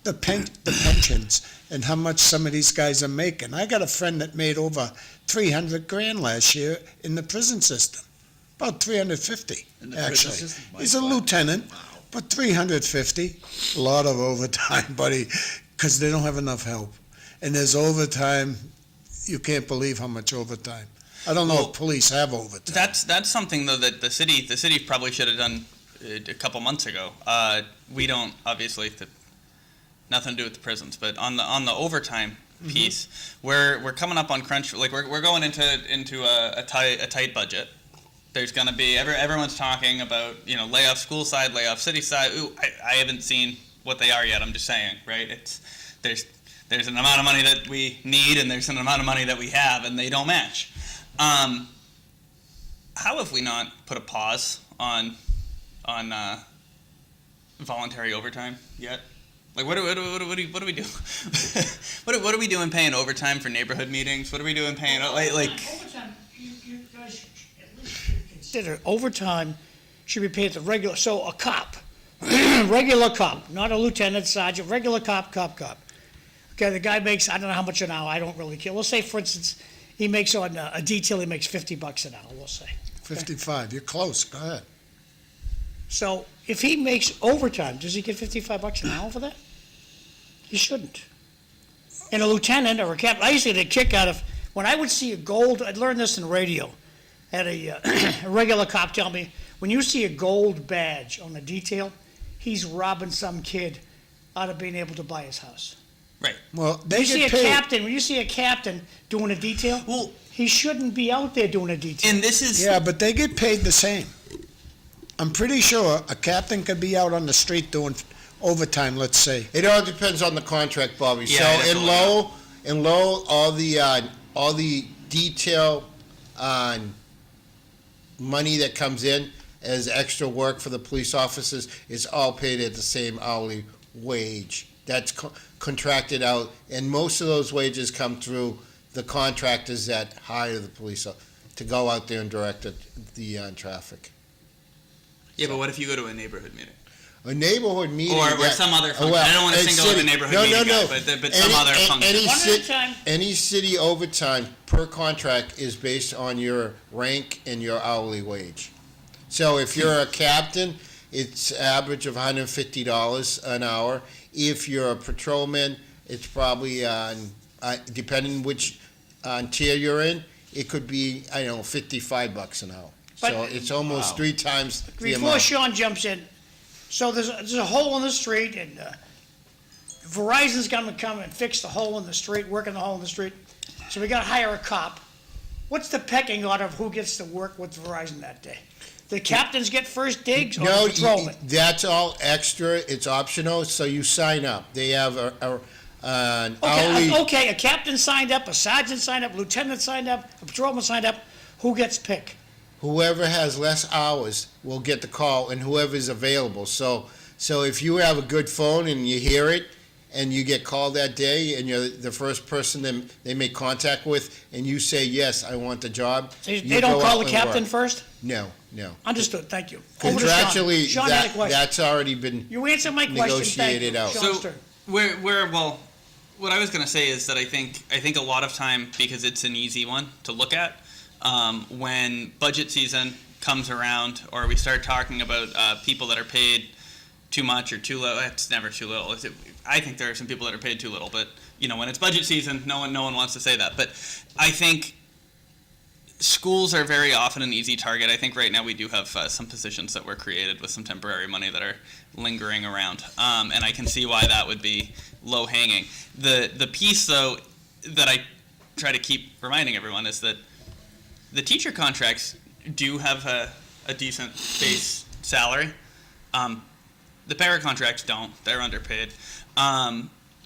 the pensions and how much some of these guys are making. I got a friend that made over $300,000 last year in the prison system, about 350 In the prison actually. system? My He's a God. lieutenant, Wow. but 350, a lot of overtime, buddy, because they don't have enough help, and there's overtime. You can't believe how much overtime. I don't know Well, if police have overtime. That's something though that the city probably should have done a couple months ago. We don't obviously nothing to do with the prisons, but on the overtime piece, we're coming up on crunch. Like we're going into a tight budget. There's going to be everyone's talking about lay off school side, lay off city side. Ooh, I haven't seen what they are yet. I'm just saying, right? There's an amount of money that we need and there's an amount of money that we have, and they don't match. How have we not put a pause on voluntary overtime yet? Like, what do we do? what are we doing paying overtime for neighborhood meetings? What are we doing paying like? Overtime, you guys at least should consider overtime should be paid to regular, so a cop, regular cop, not a lieutenant, sergeant, regular cop. Okay, the guy makes, I don't know how much an hour, I don't really care. Let's say, for instance, he makes on a detail, he makes $50 an hour, we'll say. 55. You're close. Go ahead. So if he makes overtime, does he get $55 an hour for that? He shouldn't. And a lieutenant or a captain, I used to get a kick out of, when I would see a gold, I'd learned this in radio, had a regular cop tell me, when you see a gold badge on a detail, he's robbing some kid out of being able to buy his house. Well, When they you see a get paid. captain, when you see a captain doing a detail, Well, he shouldn't be out there doing a detail. and this is Yeah, but they get paid the same. I'm pretty sure a captain could be out on the street doing overtime, let's say. It all depends on the contract, Bobby. Yeah, So definitely. in Lowell, all the detail on money that comes in as extra work for the police officers is all paid at the same hourly wage. That's contracted out, and most of those wages come through the contractors that hire the police to go out there and direct the traffic. yeah, but what if you go to a neighborhood meeting A neighborhood meeting or that- some other function? well, I don't want to a single out a city- neighborhood no, meeting, no. guy, but some other function. Any One at a city, time. any city overtime per contract is based on your rank and your hourly wage. So if you're a captain, it's average of $150 an hour. If you're a patrolman, it's probably on depending which tier you're in, it could be, I don't know, $55 an hour. So But- it's almost 3 times the Before amount. Sean jumps in, so there's a hole in the street, and Verizon's gonna come and fix the hole in the street, work in the hole in the street. So we gotta hire a cop. What's the pecking order of who gets to work with Verizon that day? The captains get first digs, or No, the patrolman? that's all extra, it's optional, so you sign up. They have an hourly. Okay, a captain signed up, a sergeant signed up, lieutenant signed up, a patrolman signed up. Who gets picked? Whoever has less hours will get the call, and whoever's available. So if you have a good phone and you hear it, and you get called that day, and you're the first person they make contact with, and you say, yes, I want the job. They you don't go call out the and captain work. first? No. Understood, thank you. Over to Sean. Contractually, Sean had a question. that's already been, You answered my question, thank you. negotiated out. Sean's So- turn. Well, what I was going to say is that I think a lot of time, because it's an easy one to look at, when budget season comes around, or we start talking about people that are paid too much or too little. It's never too little. I think there are some people that are paid too little, but when it's budget season, no one wants to say that. But I think schools are very often an easy target. I think right now we do have some positions that were created with some temporary money that are lingering around, and I can see why that would be low hanging. The piece though that I try to keep reminding everyone is that the teacher contracts do have a decent base salary. The para contracts don't. They're underpaid.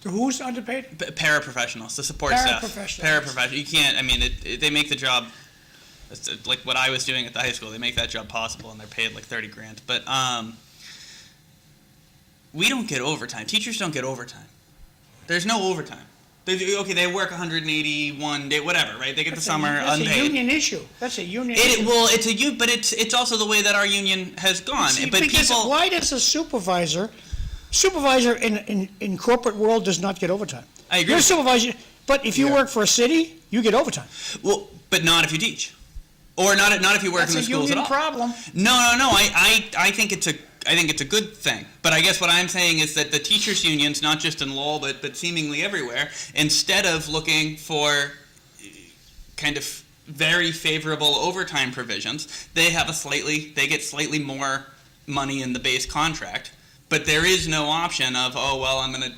Who's underpaid? Paraprofessionals, the support staff. Paraprofessionals. You can't, they make the job, like what I was doing at the high school, they make that job possible, and they're paid like 30 grand. But we don't get overtime. Teachers don't get overtime. There's no overtime. They work 181 day, whatever, right? They get the summer unpaid. That's a union issue. That's a union issue. Well, it's a union, but it's also the way that our union has gone. See, But because people, why does a supervisor in corporate world does not get overtime? I agree. You're a supervisor, but if you work for a city, you get overtime. well, but not if you teach, or not if you work That's in a the schools at union all. problem. No. I think it's a good thing. But I guess what I'm saying is that the teachers' unions, not just in Lowell, but seemingly everywhere, instead of looking for kind of very favorable overtime provisions, they get slightly more money in the base contract. But there is no option of, I'm going to,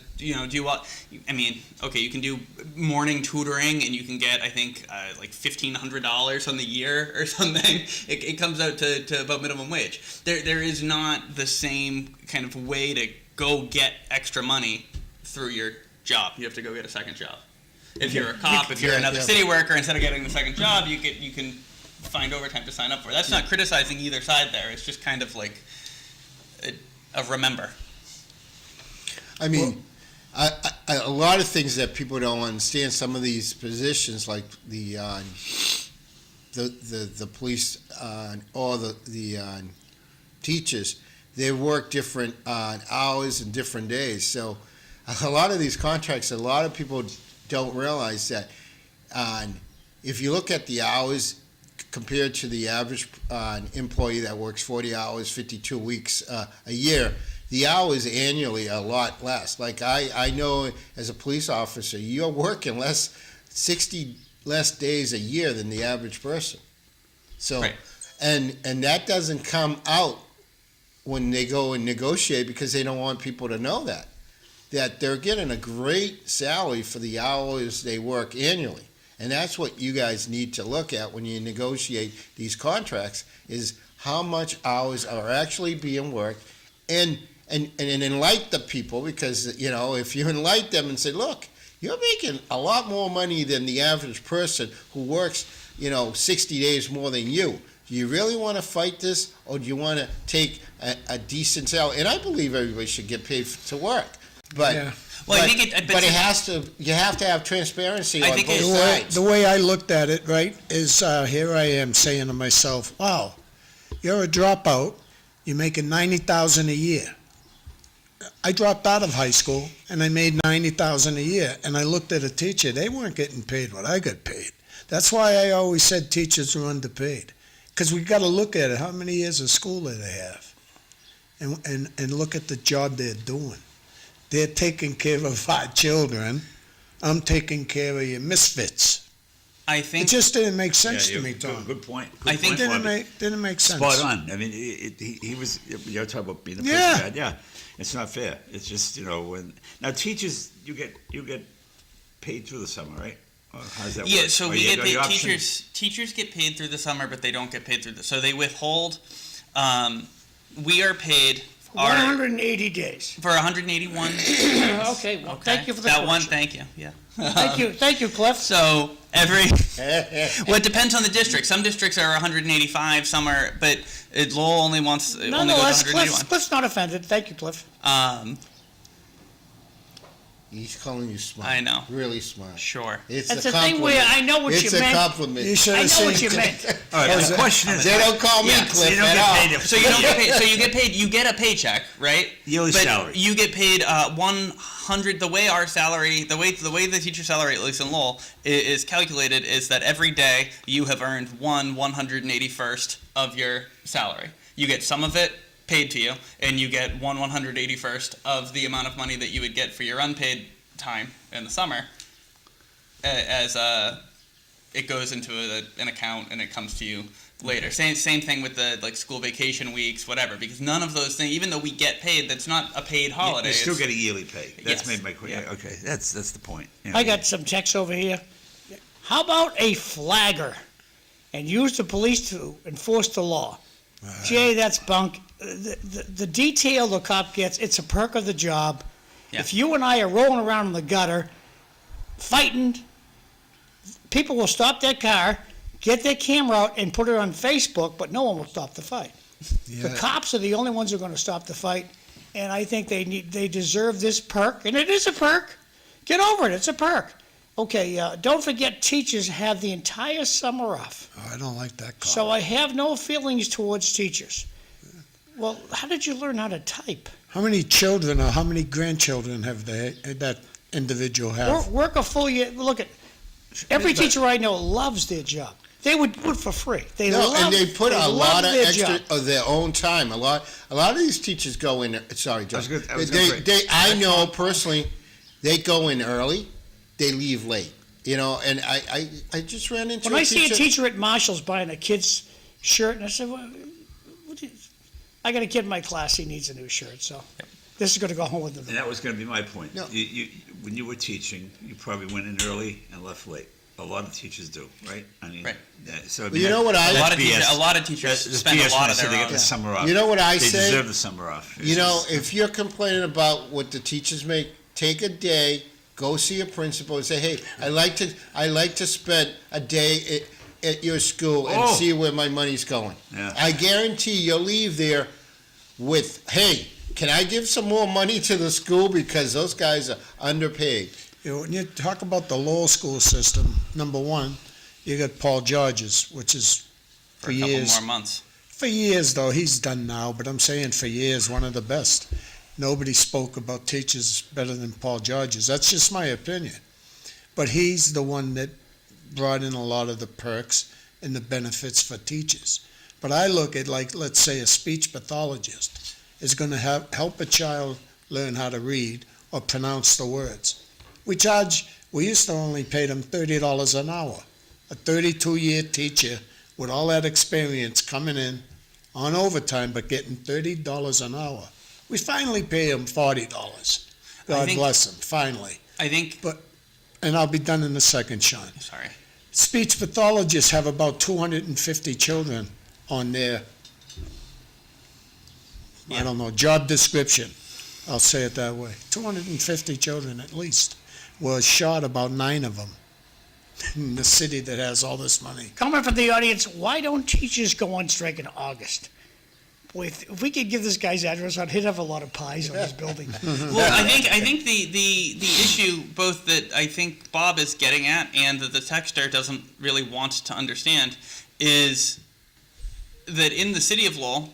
do what? You can do morning tutoring, and you can get, I think, like $1,500 on the year or something. It comes out to about minimum wage. There is not the same kind of way to go get extra money through your job. You have to go get a second job. If you're a cop, if you're another city worker, instead of getting the second job, you can find overtime to sign up for. That's not criticizing either side there. It's just kind of like remember. A lot of things that people don't understand. Some of these positions, like the police or the teachers, they work different hours and different days. So a lot of these contracts, a lot of people don't realize that if you look at the hours compared to the average employee that works 40 hours, 52 weeks a year, the hours annually are a lot less. Like I know as a police officer, you're working 60 less days a year than the average person. So, right. and that doesn't come out when they go and negotiate, because they don't want people to know that they're getting a great salary for the hours they work annually. And that's what you guys need to look at when you negotiate these contracts, is how much hours are actually being worked, and enlighten the people, because, if you enlighten them and say, look, you're making a lot more money than the average person who works, 60 days more than you. Do you really want to fight this, or do you want to take a decent salary? And I believe everybody should get paid to work. But Yeah. Well, but, I think but it has to. You have to have transparency I on think both it's- sides. The way I looked at it, right, is here I am saying to myself, wow, you're a dropout, you're making $90,000 a year. I dropped out of high school and I made $90,000 a year, and I looked at a teacher, they weren't getting paid what I got paid. That's why I always said teachers are underpaid, because we got to look at it. How many years of school do they have? And look at the job they're doing. They're taking care of our children I'm taking care of your misfits. I It think just didn't make sense Yeah, to me, good- Tom. Good point. I Good think- point, Didn't make sense. Spot on. I mean, he was. You're talking about being a person Yeah. guy. Yeah, it's not fair. It's just when now teachers you get paid through the summer, right? Or how does that work? yeah. So Or we you- get or paid. your option- Teachers get paid through the summer, but they don't get paid through the. So they withhold. We are paid. 180 days. For 181. Okay, well, thank you for the that one. correction. Thank you. Yeah. Thank you, Cliff. So well, it depends on the district. Some districts are 185, some are, but Lowell only only goes to Nonetheless, 181. Cliff's not offended. Thank you, Cliff. He's calling you smart. I know. Really smart. Sure. It's That's a the thing where compliment. I know what It's you a meant. compliment. You should I have know what seen. you meant. All right, the question is, They don't call me Yeah, Cliff so you don't at get all. paid. So you don't get paid. So you get paid. You get a paycheck, right? Yearly But salary. You get paid 100. The way our salary, the way the teacher salary, at least in Lowell, is calculated, is that every day you have earned 181st of your salary. You get some of it paid to you, and you get 181st of the amount of money that you would get for your unpaid time in the summer. As it goes into an account and it comes to you later. Same thing with the school vacation weeks, whatever. Because none of those things, even though we get paid, that's not a paid holiday. You still It's- get a yearly pay. That's Yes. made my question. Yeah. Okay, that's the point. Yeah. I got some text over here. How about a flagger and use the police to enforce the law? Jay, that's bunk. The detail the cop gets, it's a perk of the job. Yeah. If you and I are rolling around in the gutter, fighting, people will stop their car, get their camera out and put it on Facebook, but no one will stop the fight. The cops are the only ones who are going to stop the fight, and I think they deserve this perk, and it is a perk. Get over it, it's a perk. Okay, don't forget teachers have the entire summer off, Oh, I don't like that call. so I have no feelings towards teachers. Well, how did you learn how to type? How many children or how many grandchildren have that individual have? Work a full year. Look at every teacher I know loves their job. They would do it for free. They No, love, and they put a love lot of their extra job. of their own time. A lot of these teachers go in. Sorry, John. I was gonna break. I know personally, they go in early, they leave late. And I just ran into When a I see a teacher. teacher at Marshall's buying a kid's shirt, and I said, well, I got a kid in my class, he needs a new shirt, so this is going to go home with him. And that was going to be my point. No. When you were teaching, you probably went in early and left late. A lot of teachers do, right? I mean, Right. So I Well, you know what A lot of BS. teachers That's spend BS a lot when of they say their they own. get the summer off. You know what I they say? deserve the summer off. It's You know, just- if you're complaining about what the teachers make, take a day, go see a principal and say, hey, I like to spend a day at your school and Oh. see where my money's going. Yeah. I guarantee you'll leave there with, hey, can I give some more money to the school because those guys are underpaid? When you talk about the Lowell school system, number one, you got Paul George's, which is For a couple years. more months. For years, though, he's done now, but I'm saying for years, one of the best. Nobody spoke about teachers better than Paul George's. That's just my opinion. But he's the one that brought in a lot of the perks and the benefits for teachers. But I look at, like, let's say a speech pathologist is going to help a child learn how to read or pronounce the words. We used to only pay them $30 an hour. A 32-year teacher with all that experience coming in on overtime but getting $30 an hour. We finally pay them $40. God bless them, finally. I think. And I'll be done in a second, Sean. Sorry. Speech pathologists have about 250 children on their, I don't know, job description. I'll say it that way. 250 children at least. We're short about 9 of them in the city that has all this money. Comment from the audience, why don't teachers go on strike in August? Boy, if we could give this guy's address, he'd have a lot of pies on his building. Well, I think the issue both that I think Bob is getting at and that the texter doesn't really want to understand is that in the city of Lowell,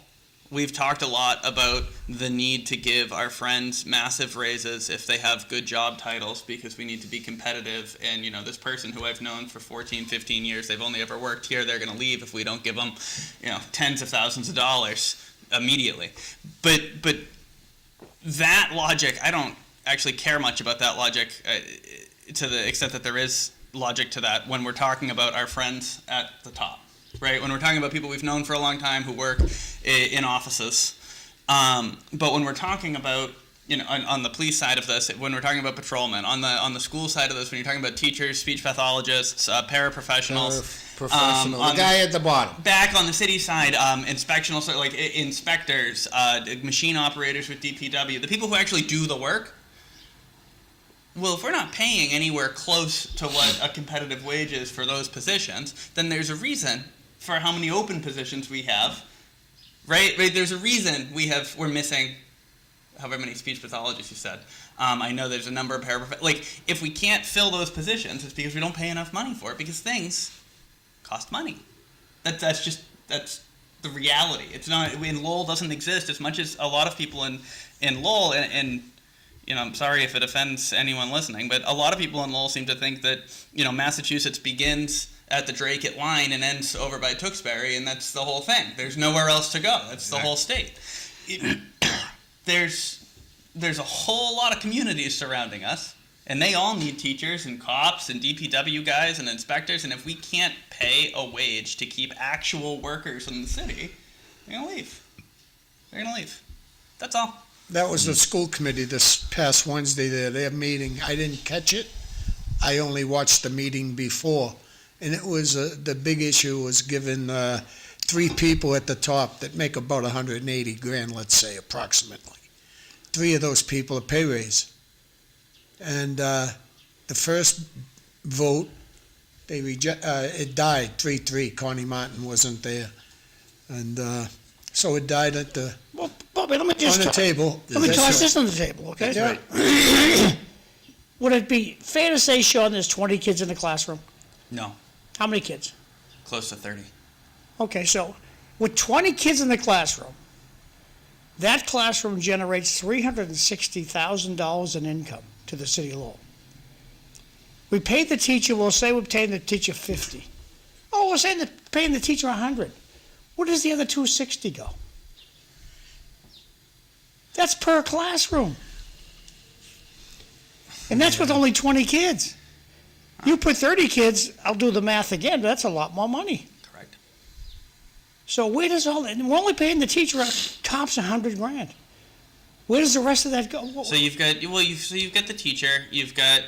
we've talked a lot about the need to give our friends massive raises if they have good job titles because we need to be competitive. And, this person who I've known for 14, 15 years, they've only ever worked here, they're going to leave if we don't give them, tens of thousands of dollars immediately. But that logic, I don't actually care much about that logic. to the extent that there is logic to that, when we're talking about our friends at the top, right? When we're talking about people we've known for a long time who work in offices. But when we're talking about, on the police side of this, when we're talking about patrolmen, on the school side of this, when you're talking about teachers, speech pathologists, paraprofessionals, Professional. The guy at the bottom. back on the city side, inspectors, machine operators with DPW, the people who actually do the work. Well, if we're not paying anywhere close to what a competitive wage is for those positions, then there's a reason for how many open positions we have, right? There's a reason we're missing however many speech pathologists you said. I know there's a number of if we can't fill those positions, it's because we don't pay enough money for it, because things cost money. That's the reality. It's not, in Lowell doesn't exist as much as a lot of people in Lowell, and I'm sorry if it offends anyone listening, but a lot of people in Lowell seem to think that, Massachusetts begins at the Drake line and ends over by Tewksbury, and that's the whole thing. There's nowhere else to go. That's the whole state. There's a whole lot of communities surrounding us, and they all need teachers and cops and DPW guys and inspectors, and if we can't pay a wage to keep actual workers in the city, they're going to leave. They're going to leave. That's all. That was the school committee this past Wednesday, their meeting. I didn't catch it. I only watched the meeting before. And it was, the big issue was given 3 people at the top that make about 180 grand, let's say, approximately. 3 of those people a pay raise. And the first vote, it died 3-3. Connie Martin wasn't there. And so it died at the Well, Bobby, let me just on the table. let me toss this on the table, okay? Yeah. Would it be fair to say, Sean, there's 20 kids in the classroom? No, How many kids? close to 30. Okay, so with 20 kids in the classroom, that classroom generates $360,000 in income to the city of Lowell. We paid the teacher, we'll say we're paying the teacher $50. Oh, we're saying paying the teacher $100. Where does the other $260 go? That's per classroom. And that's with only 20 kids. You put 30 kids, I'll do the math again, but that's a lot more money. Correct. So where does all that, we're only paying the teacher tops $100 grand. Where does the rest of that go? So you've got the teacher, you've got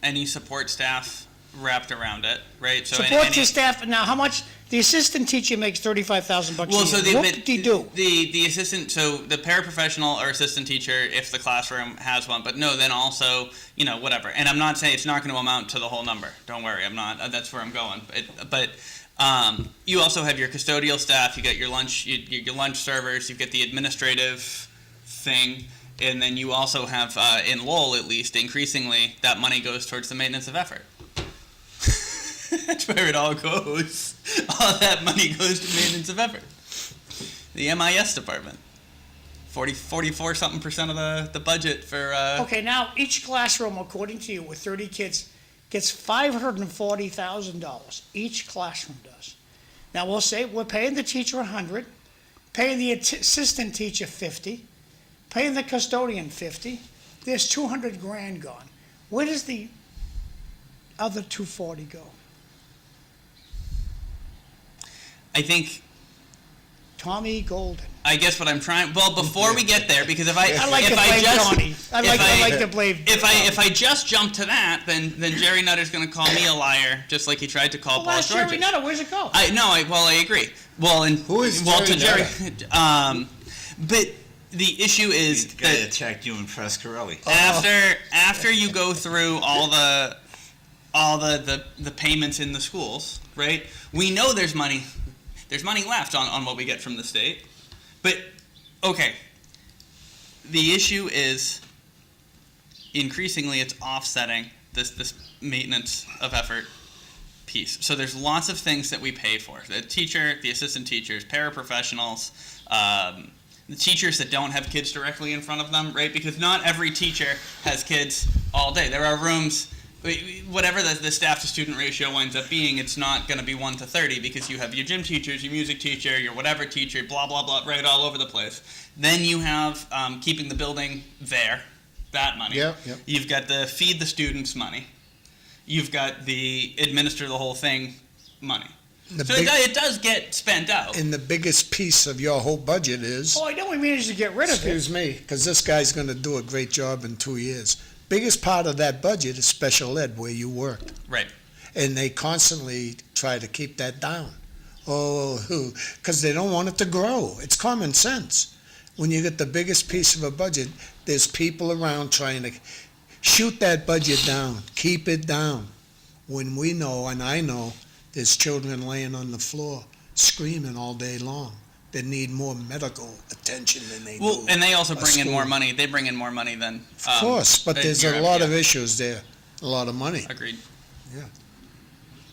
any support staff wrapped around it, right? So Support your staff, now how much, the assistant teacher makes $35,000 a Well, so year. What did he do? The assistant, so the paraprofessional or assistant teacher, if the classroom has one, but no, then also, whatever. And I'm not saying it's not going to amount to the whole number. Don't worry, I'm not. That's where I'm going. But you also have your custodial staff. You got your lunch servers. You've got the administrative thing, and then you also have in Lowell, at least, increasingly that money goes towards the maintenance of effort. That's where it all goes. All that money goes to maintenance of effort. The MIS department. 44-something% of the budget for... Okay, now each classroom, according to you, with 30 kids, gets $540,000. Each classroom does. Now we'll say we're paying the teacher $100, paying the assistant teacher $50, paying the custodian $50. There's $200 grand gone. Where does the other $240 go? I think... Tommy Golden. I guess what I'm trying... Well, before we get there, because if I like to blame Tony. I like to blame If I just jump to that, then Jerry Nutter's going to call me a liar, just like he tried to call Paul Well, George. Jerry Nutter, where's it go? I agree. Well, and Who is Jerry Jerry but the issue is The guy that that attacked you in Frescarelli. after you go through all the payments in the schools, right? We know there's money left on what we get from the state. But okay. The issue is increasingly it's offsetting this maintenance of effort piece. So there's lots of things that we pay for. The teacher, the assistant teachers, paraprofessionals, the teachers that don't have kids directly in front of them, right? Because not every teacher has kids all day. There are rooms, whatever the staff to student ratio winds up being, it's not going to be 1 to 30 because you have your gym teachers, your music teacher, your whatever teacher, blah, blah, blah, right all over the place. Then you have keeping the building there, that money. Yep, yep. You've got the feed the students money. You've got the administer the whole thing money. So it does get spent out. And the biggest piece of your whole budget is, Oh, I know we managed to get rid of it. excuse me, because this guy's going to do a great job in 2 years. Biggest part of that budget is special ed, where you worked. Right. And they constantly try to keep that down. Oh, because they don't want it to grow. It's common sense. When you get the biggest piece of a budget, there's people around trying to shoot that budget down, keep it down. When we know, and I know, there's children laying on the floor screaming all day long that need more medical attention than they Well, do. and they also a bring in more school. money. They bring in more money than. Of course, but there's a Europe, lot yeah. of issues there, a lot of money. Agreed.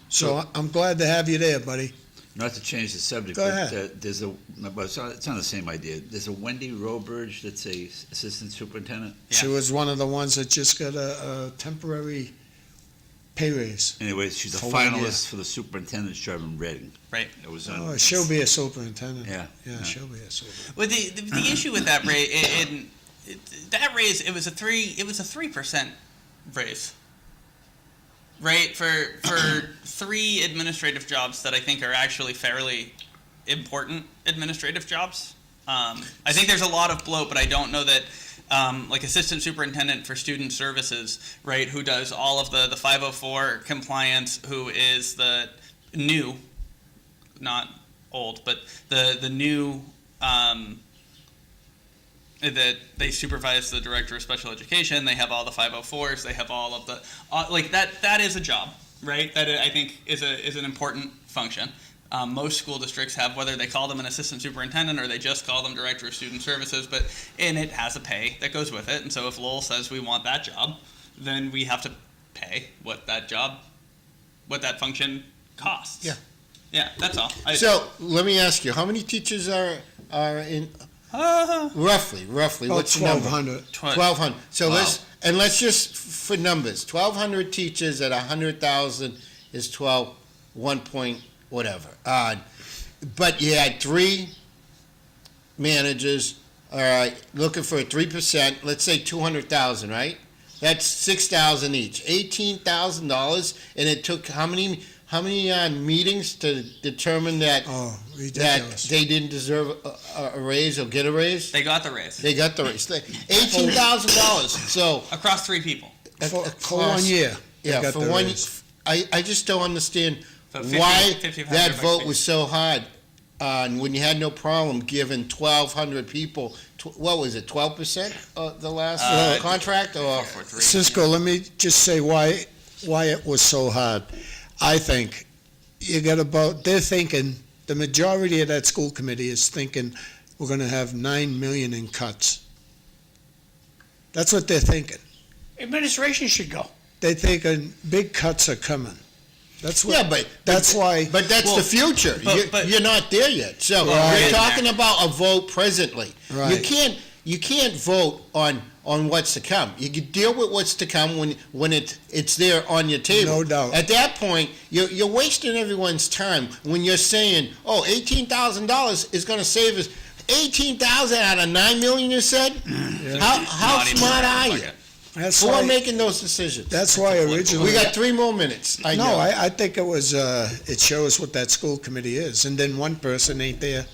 So I'm glad to have you there, buddy. Not to change the subject, Go but ahead. there's it's on the same idea. There's a Wendy Roberge that's a assistant superintendent. She was one of the ones that just got a temporary pay raise. Anyway, she's a For 1 year. finalist for the superintendent's job in Reading. Right. It was on. Oh, she'll be a superintendent. Yeah. Yeah, she'll be a superintendent. Well, the issue with that raise, that raise, it was a 3% raise, right? For 3 administrative jobs that I think are actually fairly important administrative jobs. I think there's a lot of bloat, but I don't know that. Like assistant superintendent for student services, right? Who does all of the 504 compliance? Who is the new, not old, but the new. That they supervise the director of special education. They have all the 504s. They have all of the like that. That is a job, right? That I think is an important function. Most school districts have, whether they call them an assistant superintendent or they just call them director of student services, and it has a pay that goes with it. And so if Lowell says we want that job, then we have to pay what that function costs. Yeah. Yeah, that's all. So let me ask you, how many teachers are in, roughly, what's the number? 1,200. 1,200. So Wow. let's just, for numbers, 1,200 teachers at 100,000 is 1 point whatever. But you had 3 managers, all right, looking for a 3%, let's say 200,000, right? That's 6,000 each, $18,000, and it took how many meetings to determine that Oh, that ridiculous. they didn't deserve a raise or get a raise? They got the raise They got the raise. $18,000. So across 3 people. For 1 year. they yeah, got for the one. raise. I just don't understand So 50 why 500 that bucks vote each. was so hard. And when you had no problem giving 1,200 people, what was it, 12% of the last contract? Or 443. Cisco, let me just say why it was so hard. I think they're thinking, the majority of that school committee is thinking we're going to have 9 million in cuts. That's what they're thinking. Administration should go. They're thinking big cuts are coming. That's what. yeah, but That's why. But that's the future. but- You're not there yet. So Right. we're talking about a vote presently. Right. You can't vote on what's to come. You can deal with what's to come when it's there on your table. No doubt. At that point, you're wasting everyone's time when you're saying, "Oh, $18,000 is going to save us." 18,000 out of 9 million, you said? How Not even smart in are the you? bucket. That's Who are why. making those decisions? That's why originally. We got 3 more minutes. I know. No, I think it was. It shows what that school committee is, and then one person ain't there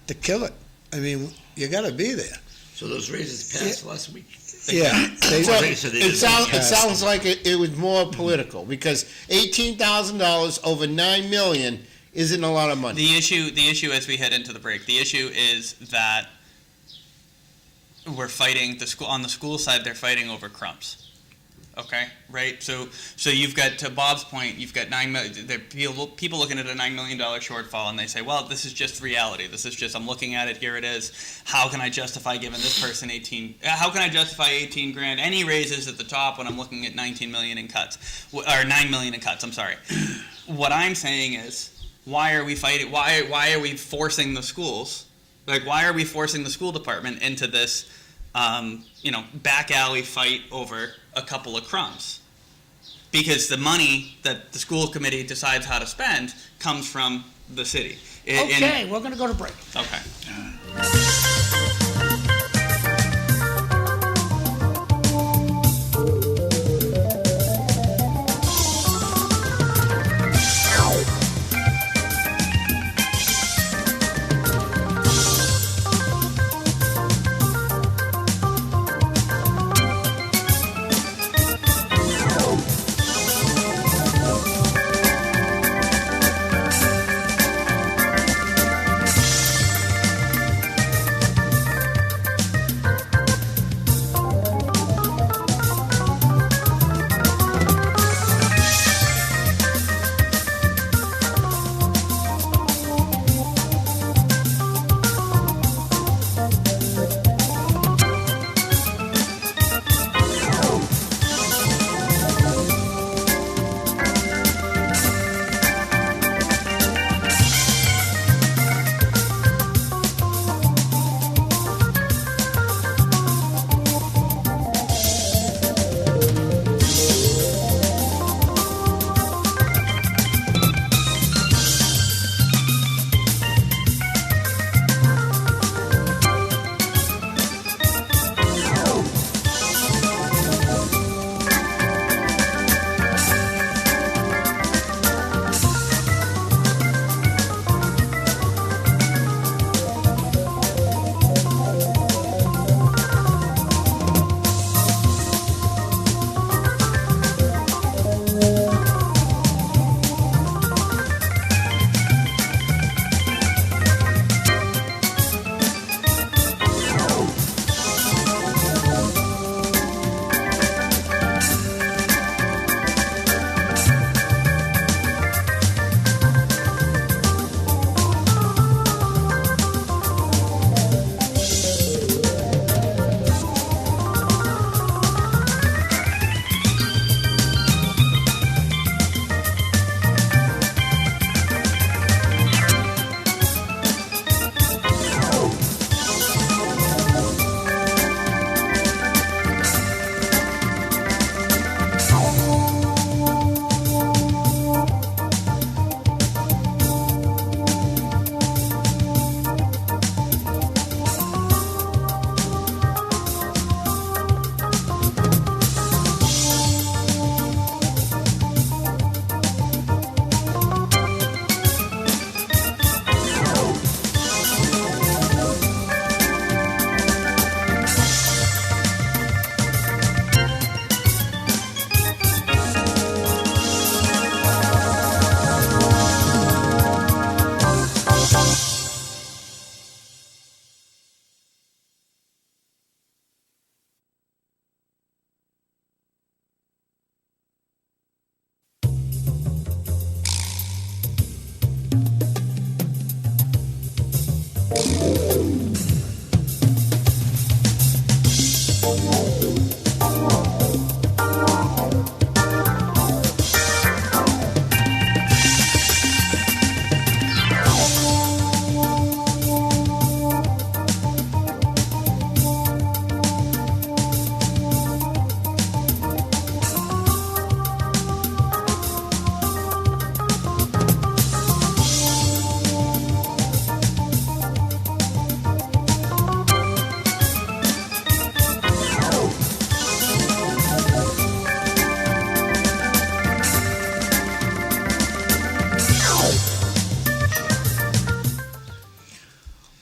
to kill it. I mean, you got to be there. So those raises passed last week. Yeah. They, So They said they it didn't sounds like it was more political because $18,000 over 9 million isn't a lot of money. The issue as we head into the break, the issue is that we're fighting on the school side. They're fighting over crumbs. Okay, right. So you've got, to Bob's point, you've got people looking at a $9 million shortfall, and they say, well, this is just reality. This is just, I'm looking at it. Here it is. How can I justify giving this person 18? How can I justify 18 grand? Any raises at the top when I'm looking at 19 million in cuts, or 9 million in cuts? I'm sorry. What I'm saying is, why are we fighting? Why are we forcing the schools? Like, why are we forcing the school department into this, back alley fight over a couple of crumbs? Because the money that the school committee decides how to spend comes from the city. Okay, we're going to go to break. Okay.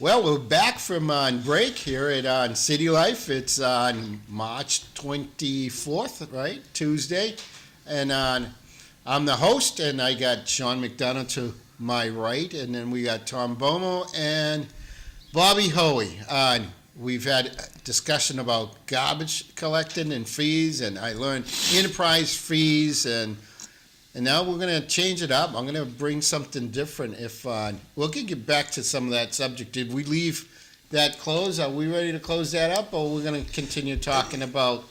Well, we're back from on break here on City Life. It's on March 24th, right? Tuesday. And I'm the host, and I got Sean Mcdonough to my right, and then we got Tom Bomil and Bobby Hoey. We've had a discussion about garbage collecting and fees, and I learned enterprise fees, and now we're going to change it up. I'm going to bring something different. We'll get back to some of that subject. Did we leave that closed? Are we ready to close that up, or we're going to continue talking about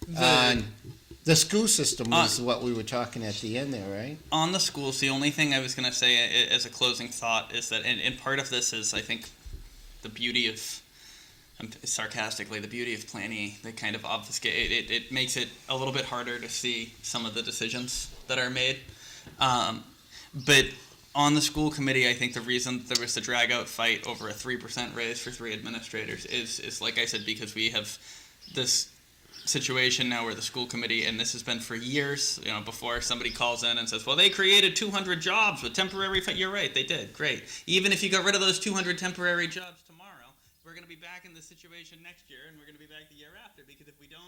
the school system? Was what we were talking at the end there, right? On the schools, the only thing I was going to say as a closing thought is that, and part of this is, I think, the beauty of, sarcastically, the beauty of Plan E, that kind of obfuscate, it makes it a little bit harder to see some of the decisions that are made. But on the school committee, I think the reason there was the drag-out fight over a 3% raise for 3 administrators is, like I said, because we have this situation now where the school committee, and this has been for years, before somebody calls in and says, well, they created 200 jobs with temporary, you're right, they did, great. Even if you got rid of those 200 temporary jobs tomorrow, we're going to be back in this situation next year, and we're going to be back the year after, because if we don't...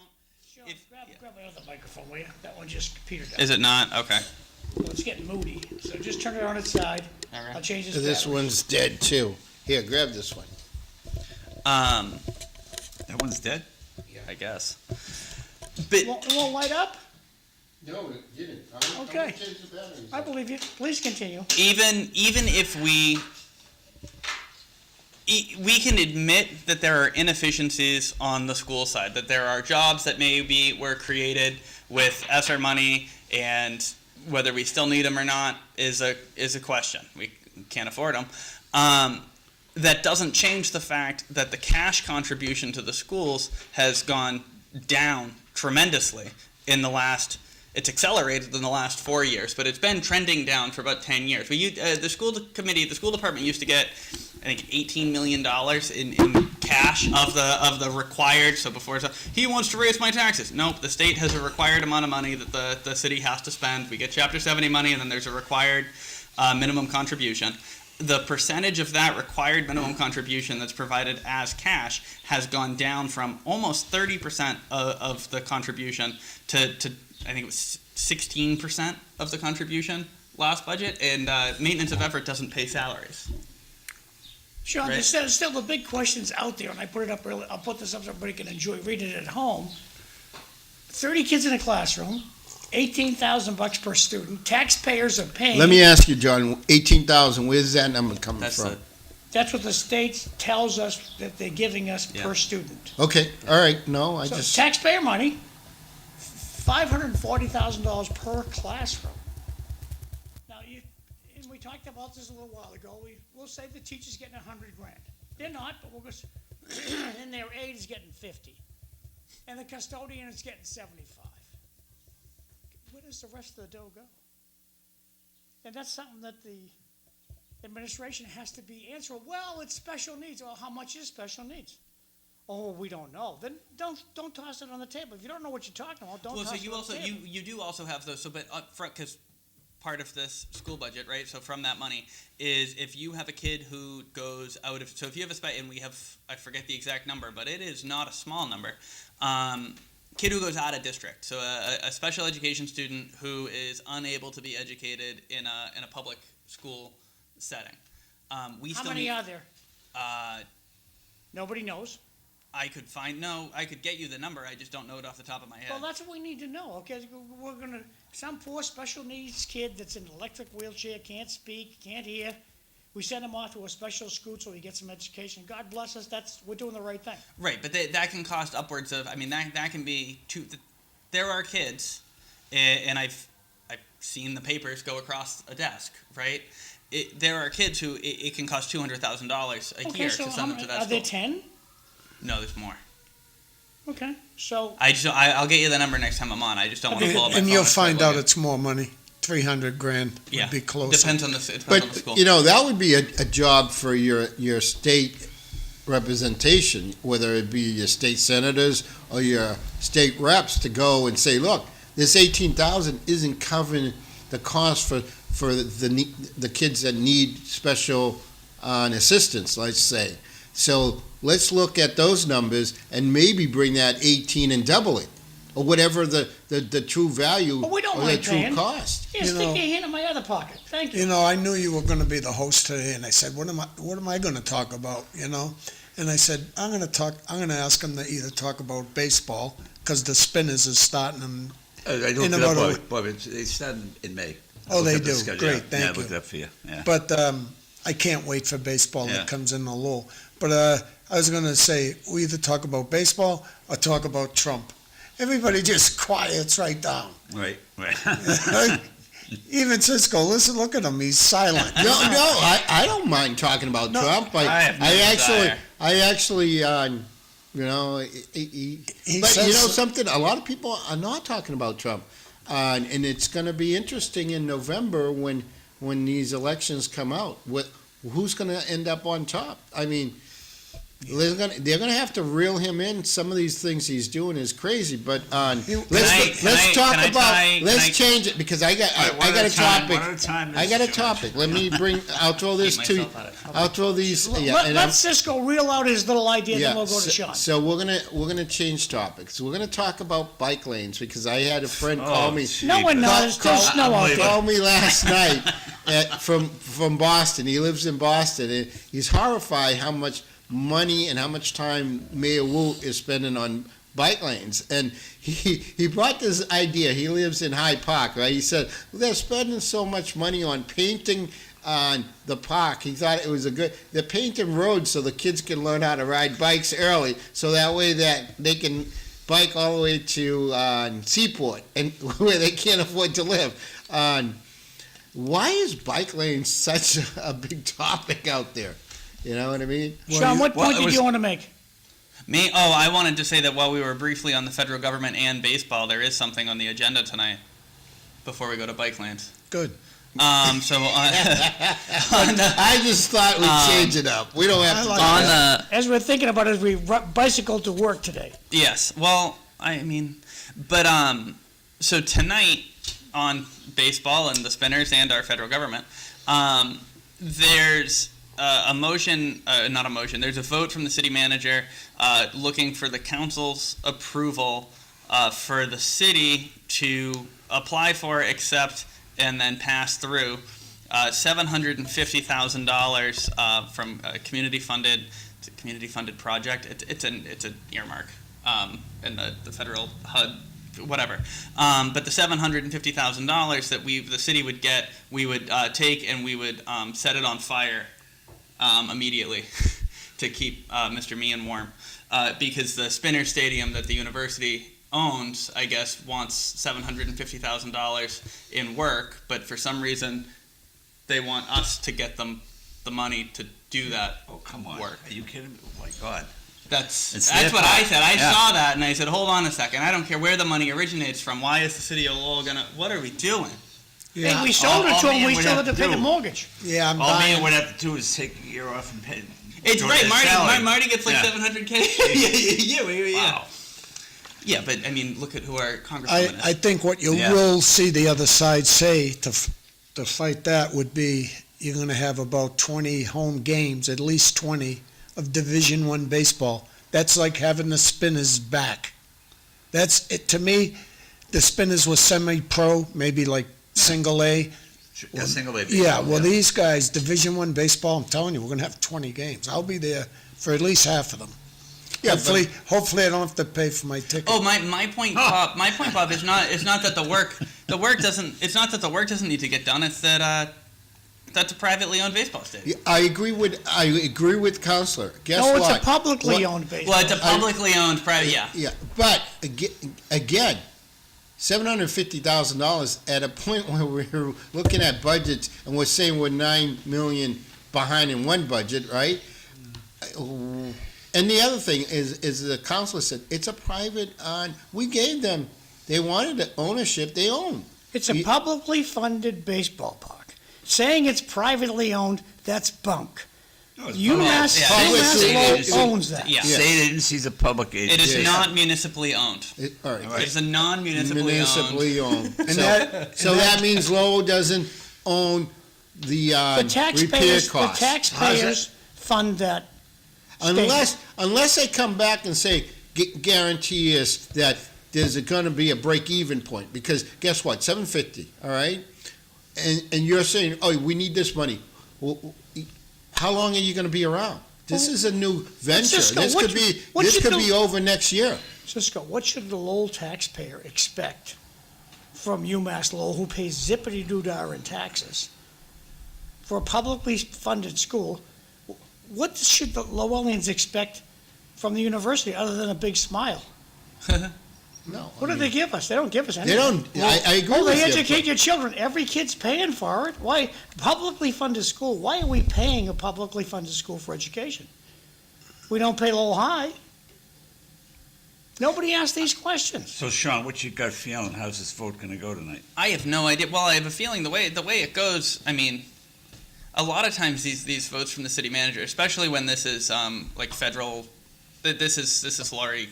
Sean, grab my other microphone, will you? That one just petered out. Is it not? Okay. Well, it's getting moody, so just turn it on its side. All right. I'll change this. This battery. one's dead, too. Here, grab this one. That one's dead? I guess. But It won't light up? No, it didn't. Okay. I believe you. Please continue. even if we can admit that there are inefficiencies on the school side, that there are jobs that maybe were created with ESSER money, and whether we still need them or not is a question. We can't afford them. That doesn't change the fact that the cash contribution to the schools has gone down tremendously in the last. It's accelerated in the last 4 years, but it's been trending down for about 10 years. The school committee, the school department used to get, I think, $18 million in cash of the required. So before he wants to raise my taxes. Nope, the state has a required amount of money that the city has to spend. We get Chapter 70 money, and then there's a required minimum contribution. The percentage of that required minimum contribution that's provided as cash has gone down from almost 30% of the contribution to I think it was 16% of the contribution last budget, and maintenance of effort doesn't pay salaries. Sean, Right. there's still the big questions out there, and I put it up early. I'll put this up so everybody can enjoy reading it at home. 30 kids in a classroom, $18,000 per student. Taxpayers are paying. Let me ask you, John, 18,000, where's that number coming That's from? That's what the state tells us that they're giving us Yeah. per student. Okay, all right, no, I So just, taxpayer money, $540,000 per classroom. Now, and we talked about this a little while ago. We'll say the teacher's getting $100,000. They're not, but we'll go, and their aide is getting 50, and the custodian is getting 75. Where does the rest of the dough go? And that's something that the administration has to be answering. Well, it's special needs. Well, how much is special needs? Oh, we don't know. Then don't toss it on the table. If you don't know what you're talking about, don't Well, toss so you it on also the table. you do also have those. So, but up front, because part of this school budget, right? So from that money is if you have a kid who goes out of. So if you have and we have, I forget the exact number, but it is not a small number. Kid who goes out of district. So a special education student who is unable to be educated in a public school setting. How many are there? Uh, Nobody knows. I could get you the number. I just don't know it off the top of my head. Well, that's what we need to know. Okay, we're gonna some poor special needs kid that's in an electric wheelchair, can't speak, can't hear. We send him off to a special school so he gets some education. God bless us. We're doing the right thing. Right, but that can cost upwards of. I mean, that can be there are kids, and I've seen the papers go across a desk. Right, there are kids who it can cost $200,000 a year so to send them to that are school. there 10? No, there's more. Okay, so I'll get you the number next time I'm on. I just don't want to pull up my phone. And you'll and start find out looking. it's more money. $300,000 Yeah, would be closer. depends on the school. but, that would be a job for your state representation, whether it be your state senators or your state reps, to go and say, look, this 18,000 isn't covering the cost for the kids that need special assistance, let's say. So let's look at those numbers and maybe bring that 18 and double it, or whatever the true value Well, we don't or the mind true paying. cost. Here, You stick know- your hand in my other pocket. Thank you. You know, I knew you were gonna be the host today, and I said, what am I gonna talk about, you know? And I said, I'm gonna ask him to either talk about baseball, because the Spinners is starting them. I looked In it up, about Bobby, they start in May. I Oh, looked they up the do. schedule. Great, Yeah, thank I looked you. it up for you, yeah. But I can't wait for baseball Yeah. that comes in the Lowell. But I was gonna say, we either talk about baseball or talk about Trump. Everybody just quiets right down. Right. Even Cisco, listen, look at him, he's silent. No, I don't mind talking about No, Trump. I have no desire. I actually, you know, He but says- you know something? A lot of people are not talking about Trump, and it's going to be interesting in November when these elections come out. Who's going to end up on top? I mean, they're going to have to reel him in. Some of these things he's doing is crazy. But let's change it because I got a topic. I got a topic. Let me I'll throw this to you. I'll throw these. Yeah, and Let Cisco reel out his little idea, then we'll go to Sean. So we're gonna change topics. We're gonna talk about bike lanes because I had a friend call me. No one knows. There's snow out there. Called me last night from Boston. He lives in Boston, and he's horrified how much money and how much time Mayor Wu is spending on bike lanes. And he brought this idea. He lives in Hyde Park, right? He said, they're spending so much money on painting on the park. He thought it was they're painting roads so the kids can learn how to ride bikes early, so that way that they can bike all the way to Seaport, and where they can't afford to live. Why is bike lanes such a big topic out there? You know what I mean? Sean, what point did you want to make? Me? Oh, I wanted to say that while we were briefly on the federal government and baseball, there is something on the agenda tonight before we go to bike lanes. Good. I just thought we'd change it up. We don't have to on the As we're thinking about it, as we bicycle to work today. yes, well, I mean, but so tonight on baseball and the Spinners and our federal government, there's a motion, not a motion. There's a vote from the city manager looking for the council's approval for the city to apply for, accept, and then pass through $750,000 from a community funded project. It's an earmark in the federal HUD, whatever. But the $750,000 that the city would get, we would take and we would set it on fire immediately to keep Mr. Meehan warm, because the Spinner Stadium that the university owns, I guess, wants $750,000 in work, but for some reason they want us to get them the money to do that. Oh, come on. Work. Are you kidding me? Oh, my God. That's their what I fault. said. I Yeah. saw that and I said, hold on a second. I don't care where the money originates from. Why is the city of Lowell gonna? What are we doing? Hey, we sold it all to him. man We would still have had to to pay the do- mortgage. Yeah, I'm All dying. man would have to do is take a year off and pay. It's George right. Anthes' salary. Marty gets like Yeah. $700K. yeah. Wow. Yeah, but I mean, look at who our congresswoman is. I think what you Yeah. will see the other side say to fight that would be you're going to have about 20 home games, at least 20, of Division I baseball. That's like having the Spinners back. That's it to me. The Spinners were semi-pro, maybe like single A. Yeah, single A. Yeah, well, these guys, Division I baseball, I'm telling you, we're going to have 20 games. I'll be there for at least half of them. Yeah, Hopefully I don't have to pay for my ticket. Oh, my point, Bob. My point, Bob, is not that the work doesn't need to get done. It's that that's a privately owned baseball stadium. I agree with Councilor. Guess No, it's what? a publicly owned baseball. Well, it's a publicly owned private. Yeah. Yeah, but again, $750,000 at a point where we're looking at budgets and we're saying we're $9 million behind in one budget, right? And the other thing is the councilor said it's a private. We gave them. They wanted the ownership. They own. It's a publicly funded baseball park. Saying it's privately owned, that's bunk. UMass Lowell owns that. Yeah. State agency's a public agency. It is Yes. not municipally owned. All right. It's a non-municipally owned. Municipally owned. And So that means Lowell doesn't own the The repair taxpayers, costs. fund that. Unless they come back and say, guarantee us that there's going to be a break-even point, because guess what, 750, all right? And you're saying, oh, we need this money. Well, how long are you going to be around? This is a new venture. Cisco, This could be over next year. Cisco, what should the Lowell taxpayer expect from UMass Lowell, who pays zippity-doo-dah in taxes, for a publicly funded school? What should the Lowellians expect from the university other than a big smile? No. What do they give us? They don't give us anything. They don't. I agree Oh, with they you. educate your children. Every kid's paying for it. Why? Publicly funded school. Why are we paying a publicly funded school for education? We don't pay Lowell High. Nobody asks these questions. So, Sean, what's your gut feeling? How's this vote going to go tonight? I have no idea. Well, I have a feeling the way it goes. I mean, a lot of times these votes from the city manager, especially when this is like federal. This is Laurie's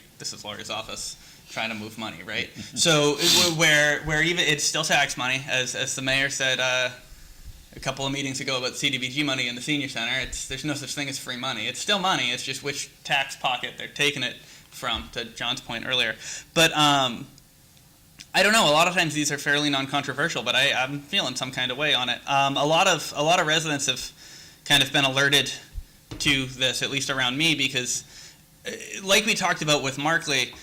office trying to move money, right? So where even it's still tax money, as the mayor said a couple of meetings ago about CDBG money in the senior center. There's no such thing as free money. It's still money. It's just which tax pocket they're taking it from. To John's point earlier, but I don't know. A lot of times these are fairly non-controversial, but I'm feeling some kind of way on it. A lot of residents have kind of been alerted to this, at least around me, because like we talked about with Markley,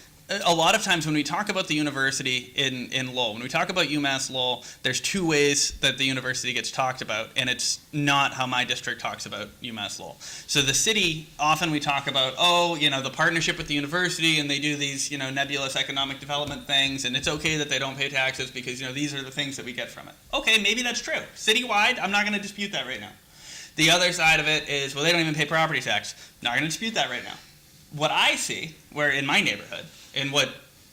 a lot of times when we talk about the university in Lowell, when we talk about UMass Lowell, there's two ways that the university gets talked about, and it's not how my district talks about UMass Lowell. So the city, often we talk about, the partnership with the university, and they do these, nebulous economic development things, and it's okay that they don't pay taxes because, these are the things that we get from it. Okay, maybe that's true. Citywide, I'm not going to dispute that right now. The other side of it is, well, they don't even pay property tax. Not going to dispute that right now. What I see, where in my neighborhood, and what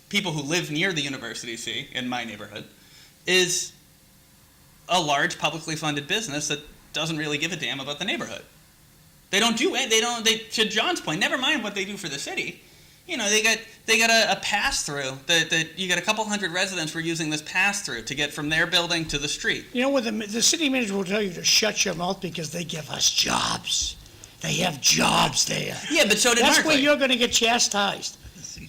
people who live near the university see in my neighborhood, is a large publicly funded business that doesn't really give a damn about the neighborhood. They don't do it. To John's point, never mind what they do for the city. They got a pass through that you got a couple hundred residents who are using this pass through to get from their building to the street. What the city manager will tell you to shut your mouth because they give us jobs. They have jobs there. Yeah, but so did That's Markley. where you're going to get chastised.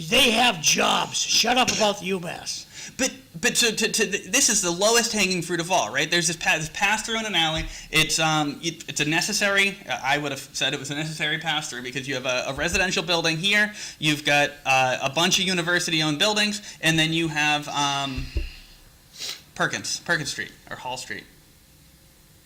They have jobs. Shut up about the UMass. But so this is the lowest hanging fruit of all, right? There's this pass through in an alley. It's a necessary. I would have said it was a necessary pass through because you have a residential building here. You've got a bunch of university owned buildings, and then you have Perkins Street or Hall Street.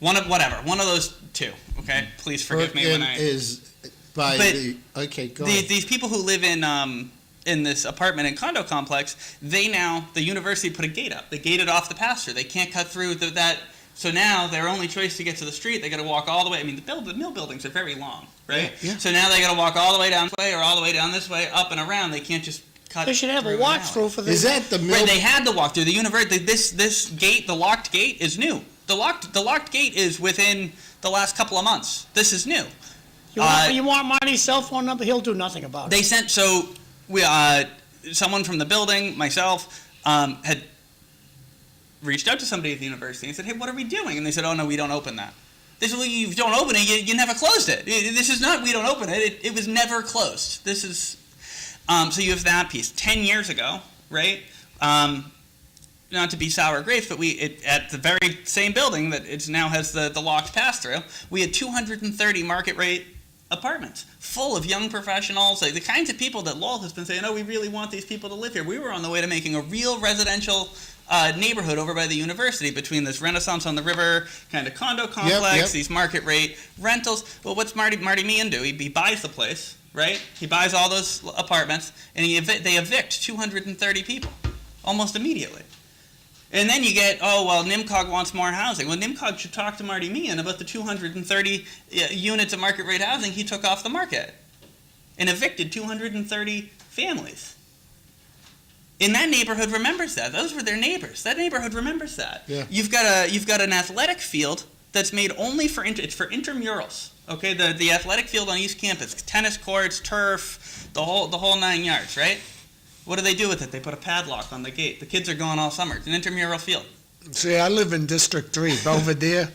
One of those two. Okay, please forgive me when I. Is by But the okay. Go ahead. These people who live in this apartment and condo complex, the university put a gate up. They gated off the pass-through. They can't cut through that. So now their only choice to get to the street, they got to walk all the way. I mean, the mill buildings are very long, right? Yeah. So now they got to walk all the way down this way or all the way down this way, up and around. They can't just cut. They should have a through an alley. walkthrough for the. Is that the mill? Right, they had to walk through the university. This gate, the locked gate, is new. The locked gate is within the last couple of months. This is new. You want Marty's cell phone number? He'll do nothing about it. They sent someone from the building, myself, had reached out to somebody at the university and said, "Hey, what are we doing?" And they said, "Oh no, we don't open that." They said, "Well, you don't open it. You never closed it. This is not we don't open it. It was never closed. This is." So you have that piece. 10 years ago, right? Not to be sour grapes, but at the very same building that it now has the locked pass-through, we had 230 market rate apartments full of young professionals, like the kinds of people that Lowell has been saying, "Oh, we really want these people to live here." We were on the way to making a real residential neighborhood over by the university between this Renaissance on the River kind of condo complex, Yep. these market rate rentals. Well, what's Marty Meehan do? He buys the place, right? He buys all those apartments, and they evict 230 people almost immediately. And then you get, NIMCOG wants more housing. Well, NIMCOG should talk to Marty Meehan about the 230 units of market rate housing he took off the market and evicted 230 families. And that neighborhood remembers that. Those were their neighbors. That neighborhood remembers that. Yeah. You've got an athletic field that's made only for intramurals. Okay, the athletic field on East Campus, tennis courts, turf, the whole 9 yards, right? What do they do with it? They put a padlock on the gate. The kids are going all summer. It's an intramural field. See, I live in District 3, Belvedere.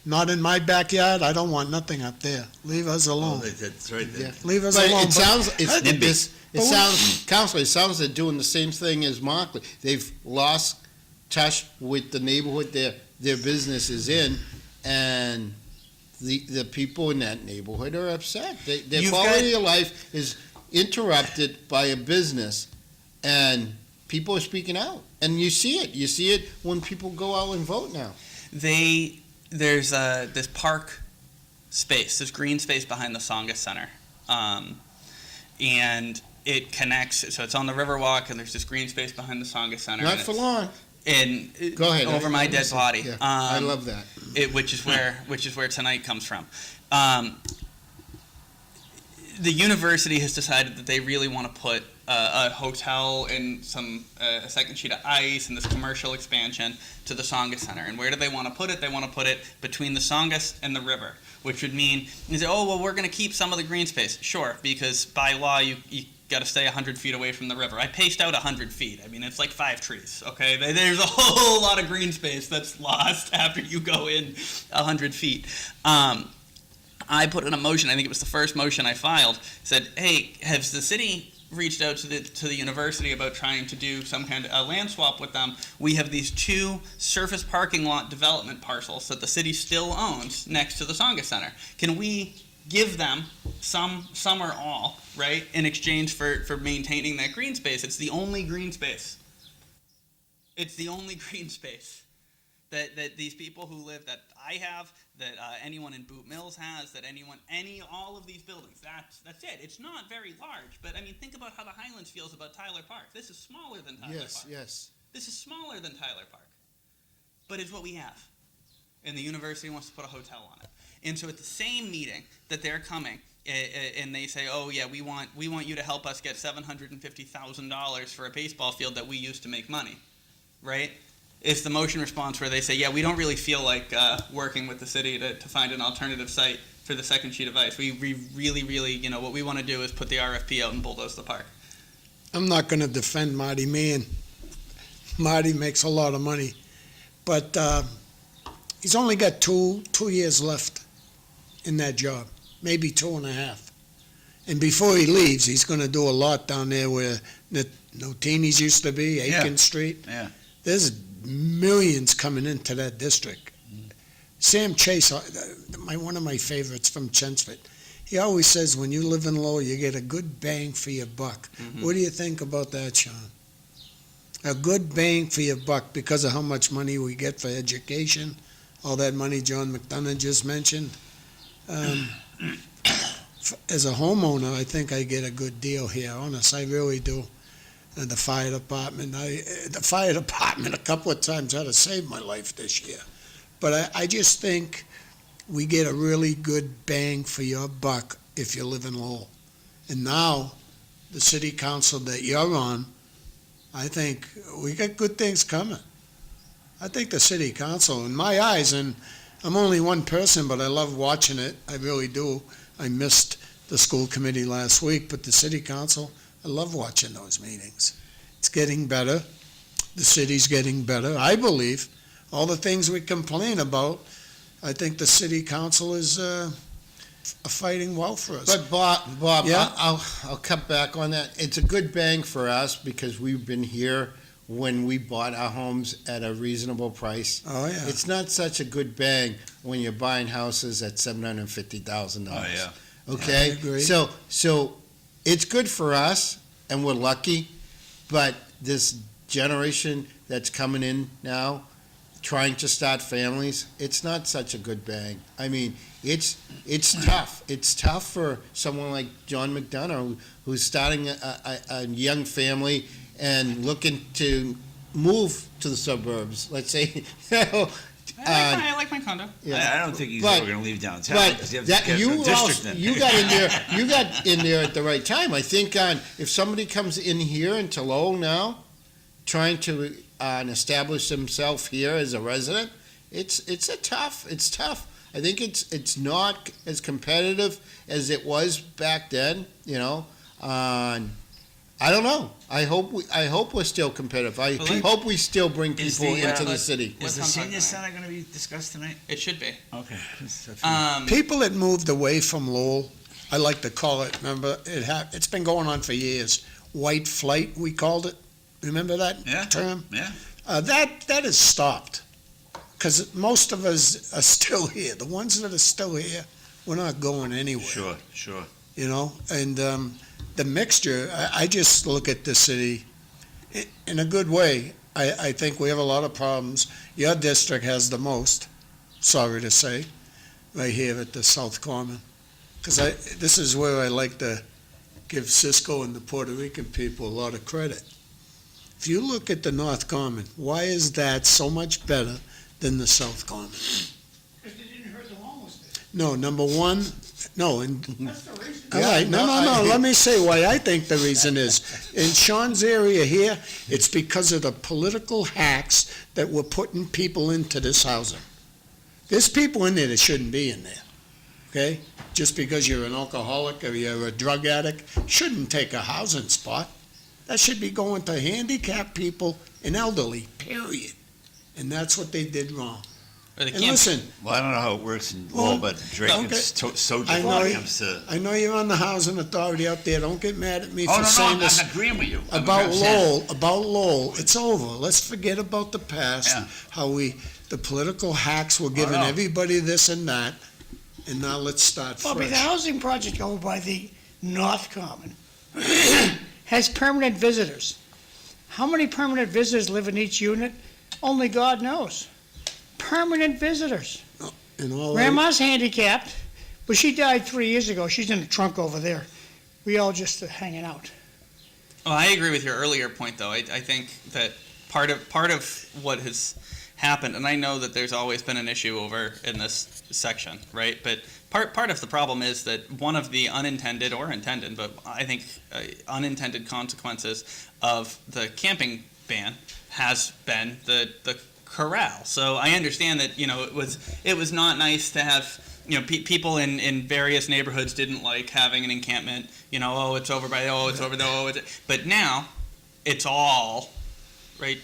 Not in my backyard. I don't want nothing up there. Leave us Oh, alone. that's right. Yeah. Leave us But alone. it sounds, NIMBY. Counselor, it sounds they're doing the same thing as Markley. They've lost touch with the neighborhood their business is in, and the people in that neighborhood are upset. Their You've quality of life is interrupted by a business, and people are speaking out. And you see it. You see it when people go out and vote now. There's this park space, this green space behind the Tsongas Center, and it connects. So it's on the Riverwalk, and there's this green space behind the Tsongas Center. Not for long. And Go ahead. over my dead body. Yeah, I love that. Which is where tonight comes from. The university has decided that they really want to put a hotel and a second sheet of ice and this commercial expansion to the Tsongas Center. And where do they want to put it? They want to put it between the Tsongas and the river, which would mean, you say, oh, well, we're going to keep some of the green space. Sure, because by law, you got to stay 100 feet away from the river. I paced out 100 feet. I mean, it's like 5 trees, okay? There's a whole lot of green space that's lost after you go in 100 feet. I put in a motion, I think it was the first motion I filed, said, hey, has the city reached out to the university about trying to do some kind of a land swap with them? We have these 2 surface parking lot development parcels that the city still owns next to the Tsongas Center. Can we give them some or all, right, in exchange for maintaining that green space? It's the only green space. It's the only green space that these people who live, that I have, that anyone in Boot Mills has, that all of these buildings, that's it. It's not very large, but I mean, think about how the Highlands feels about Tyler Park. This is smaller than Tyler Park. Yes. This is smaller than Tyler Park, but it's what we have. And the university wants to put a hotel on it. And so at the same meeting that they're coming, and they say, oh yeah, we want you to help us get $750,000 for a baseball field that we used to make money, right? It's the motion response where they say, yeah, we don't really feel like working with the city to find an alternative site for the second sheet of ice. We really, what we want to do is put the RFP out and bulldoze the park. I'm not going to defend Marty Mann. Marty makes a lot of money, but he's only got two years left in that job, maybe 2.5. And before he leaves, he's going to do a lot down there where Notini's used to be, Aiken Street. Yeah. There's millions coming into that district. Sam Chase, one of my favorites from Chelmsford, he always says when you live in Lowell, you get a good bang for your buck. Mm-hmm. What do you think about that, Sean? A good bang for your buck because of how much money we get for education, all that money John Mcdonough just mentioned. As a homeowner, I think I get a good deal here. Honest, I really do. And the fire department a couple of times had to save my life this year. But I just think we get a really good bang for your buck if you live in Lowell. And now, the city council that you're on, I think we got good things coming. I think the city council, in my eyes, and I'm only one person, but I love watching it. I really do. I missed the school committee last week, but the city council, I love watching those meetings. It's getting better. The city's getting better. I believe all the things we complain about, I think the city council is fighting well for us. But Bob, Yeah? I'll cut back on that. It's a good bang for us because we've been here when we bought our homes at a reasonable price. Oh, yeah. It's not such a good bang when you're buying houses at $750,000. Oh, yeah. Okay? I agree. So it's good for us, and we're lucky, but this generation that's coming in now, trying to start families, it's not such a good bang. I mean, it's tough. It's tough for someone like John Mcdonough, who's starting a young family and looking to move to the suburbs. Let's say, I like my condo. yeah. I don't think he's But- ever going to leave downtown. But 'cause you have that, to get you to a district also, then. you got in there at the right time. I think if somebody comes in here into Lowell now, trying to establish himself here as a resident, it's tough. I think it's not as competitive as it was back then. I don't know. I hope we're still competitive. I hope we still bring Is people the, into the let's- city. Is the Let's senior talk center going to be discussed tonight? It should be. Okay. People that moved away from Lowell, I like to call it, remember, it's been going on for years. White flight, we called it. Remember that Yeah. term? Yeah. That has stopped. Because most of us are still here. The ones that are still here, we're not going anywhere. Sure. You know, and the mixture, I just look at the city in a good way. I think we have a lot of problems. Your district has the most, sorry to say, right here at the South Common. Because this is where I like to give Cisco and the Puerto Rican people a lot of credit. If you look at the North Common, why is that so much better than the South Common? Because they didn't hurt the homeless. No, number one, no, and That's the reason. all right, no, let me say why I think the reason is. In Sean's area here, it's because of the political hacks that were putting people into this housing. There's people in there that shouldn't be in there, okay? Just because you're an alcoholic or you're a drug addict, shouldn't take a housing spot. That should be going to handicapped people and elderly, period. And that's what they did wrong. Or the And camp. listen, Well, I don't know how it works in Well, Lowell, but Drake okay. is so I different know when it you- comes to. I know you're on the housing authority out there. Don't get mad at me Oh, for no, saying this. I'm agreeing with you. I'm About saying- Lowell, it's over. Let's forget about the past, Yeah. how the political hacks were giving no. everybody this and that, and now let's start Bobby, the fresh. housing project over by the North Common has permanent visitors. How many permanent visitors live in each unit? Only God knows. Permanent visitors. And all Grandma's handicapped, but she died 3 years ago. She's in the trunk over there. We all just hanging out. Well, I agree with your earlier point, though. I think that part of what has happened, and I know that there's always been an issue over in this section, right? But part of the problem is that one of the unintended or intended, but I think unintended consequences of the camping ban has been the corral. So I understand that it was not nice to have people in various neighborhoods didn't like having an encampment. It's over by but now it's all right.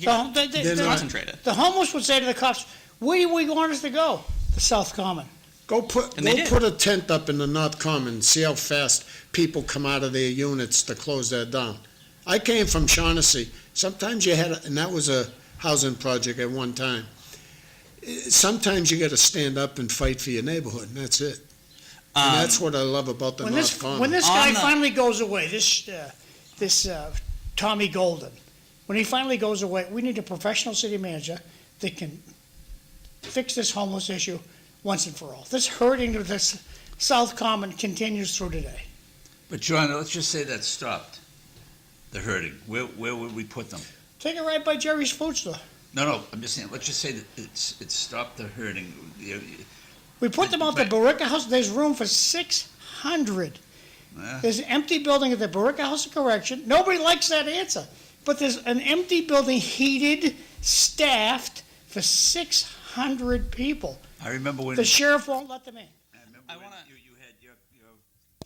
Concentrated. The homeless would say to the cops, "Where do we want us to go?" The South Common. Go put a tent up in the North Common, see how fast people come out of their units to close that down. I came from Shaughnessy. Sometimes and that was a housing project at one time. Sometimes you got to stand up and fight for your neighborhood, and that's it. And that's what I love about the North Common. When this guy finally goes away, this Tommy Golden, when he finally goes away, we need a professional city manager that can fix this homeless issue once and for all. This hurting of this South Common continues through today. But John, let's just say that stopped. The hurting. Where would we put them? Take it right by Jerry's Food Store. No. I'm just saying. Let's just say that it stopped the hurting. We put them out the Barica House. There's room for 600. There's an empty building at the Barica House of Correction. Nobody likes that answer. But there's an empty building, heated, staffed, for 600 people. I remember when The sheriff won't let them in. I remember I when wanna- you had your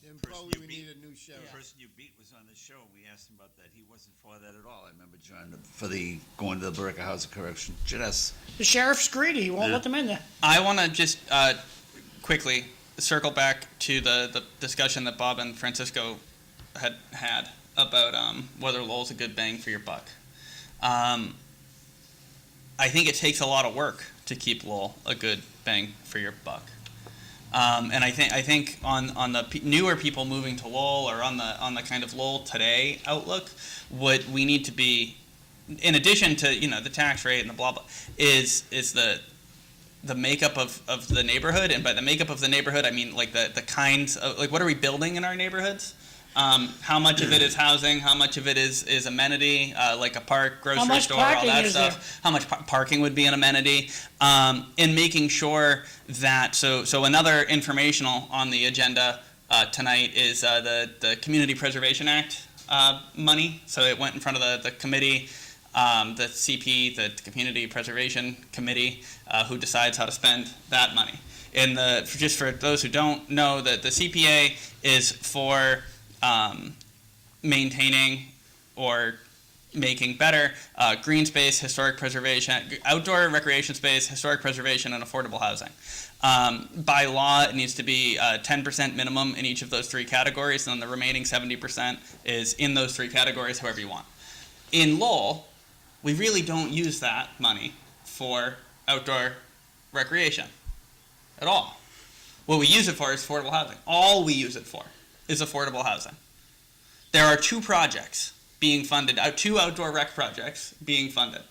Then person probably you we beat. need a new sheriff. The person you beat was on the show. We asked him about that. He wasn't for that at all. I remember John for the going to the Barica House of Correction. Just The sheriff's greedy. He won't Yeah. let them in there. I want to just quickly circle back to the discussion that Bob and Francisco had about whether Lowell's a good bang for your buck. I think it takes a lot of work to keep Lowell a good bang for your buck. And I think on the newer people moving to Lowell or on the kind of Lowell today outlook, what we need to be, in addition to the tax rate and the blah blah, is the makeup of the neighborhood. And by the makeup of the neighborhood, I mean like the kinds of, like, what are we building in our neighborhoods? How much of it is housing? How much of it is amenity, like a park, grocery much store, all parking that is stuff? How much parking would be an amenity? In making sure that, so another informational on the agenda tonight is the Community Preservation Act money. So it went in front of the committee, the CP, the Community Preservation Committee, who decides how to spend that money. And just for those who don't know, that the CPA is for maintaining or making better green space, historic preservation, outdoor recreation space, historic preservation, and affordable housing. By law, it needs to be 10% minimum in each of those three categories, and then the remaining 70% is in those three categories, however you want. In Lowell, we really don't use that money for outdoor recreation at all. What we use it for is affordable housing. All we use it for is affordable housing. There are two projects being funded, two outdoor rec projects being funded.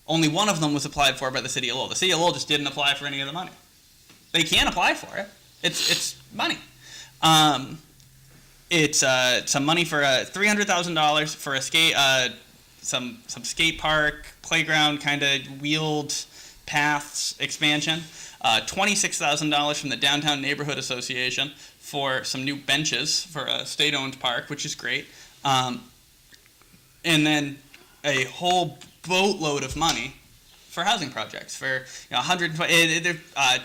Only one of them was applied for by the City of Lowell. The City of Lowell just didn't apply for any of the money. They can apply for it. It's money. It's some money for $300,000 for a some skate park, playground, kind of wheeled paths expansion. $26,000 from the Downtown Neighborhood Association for some new benches for a state-owned park, which is great. And then a whole boatload of money for housing projects. For 120,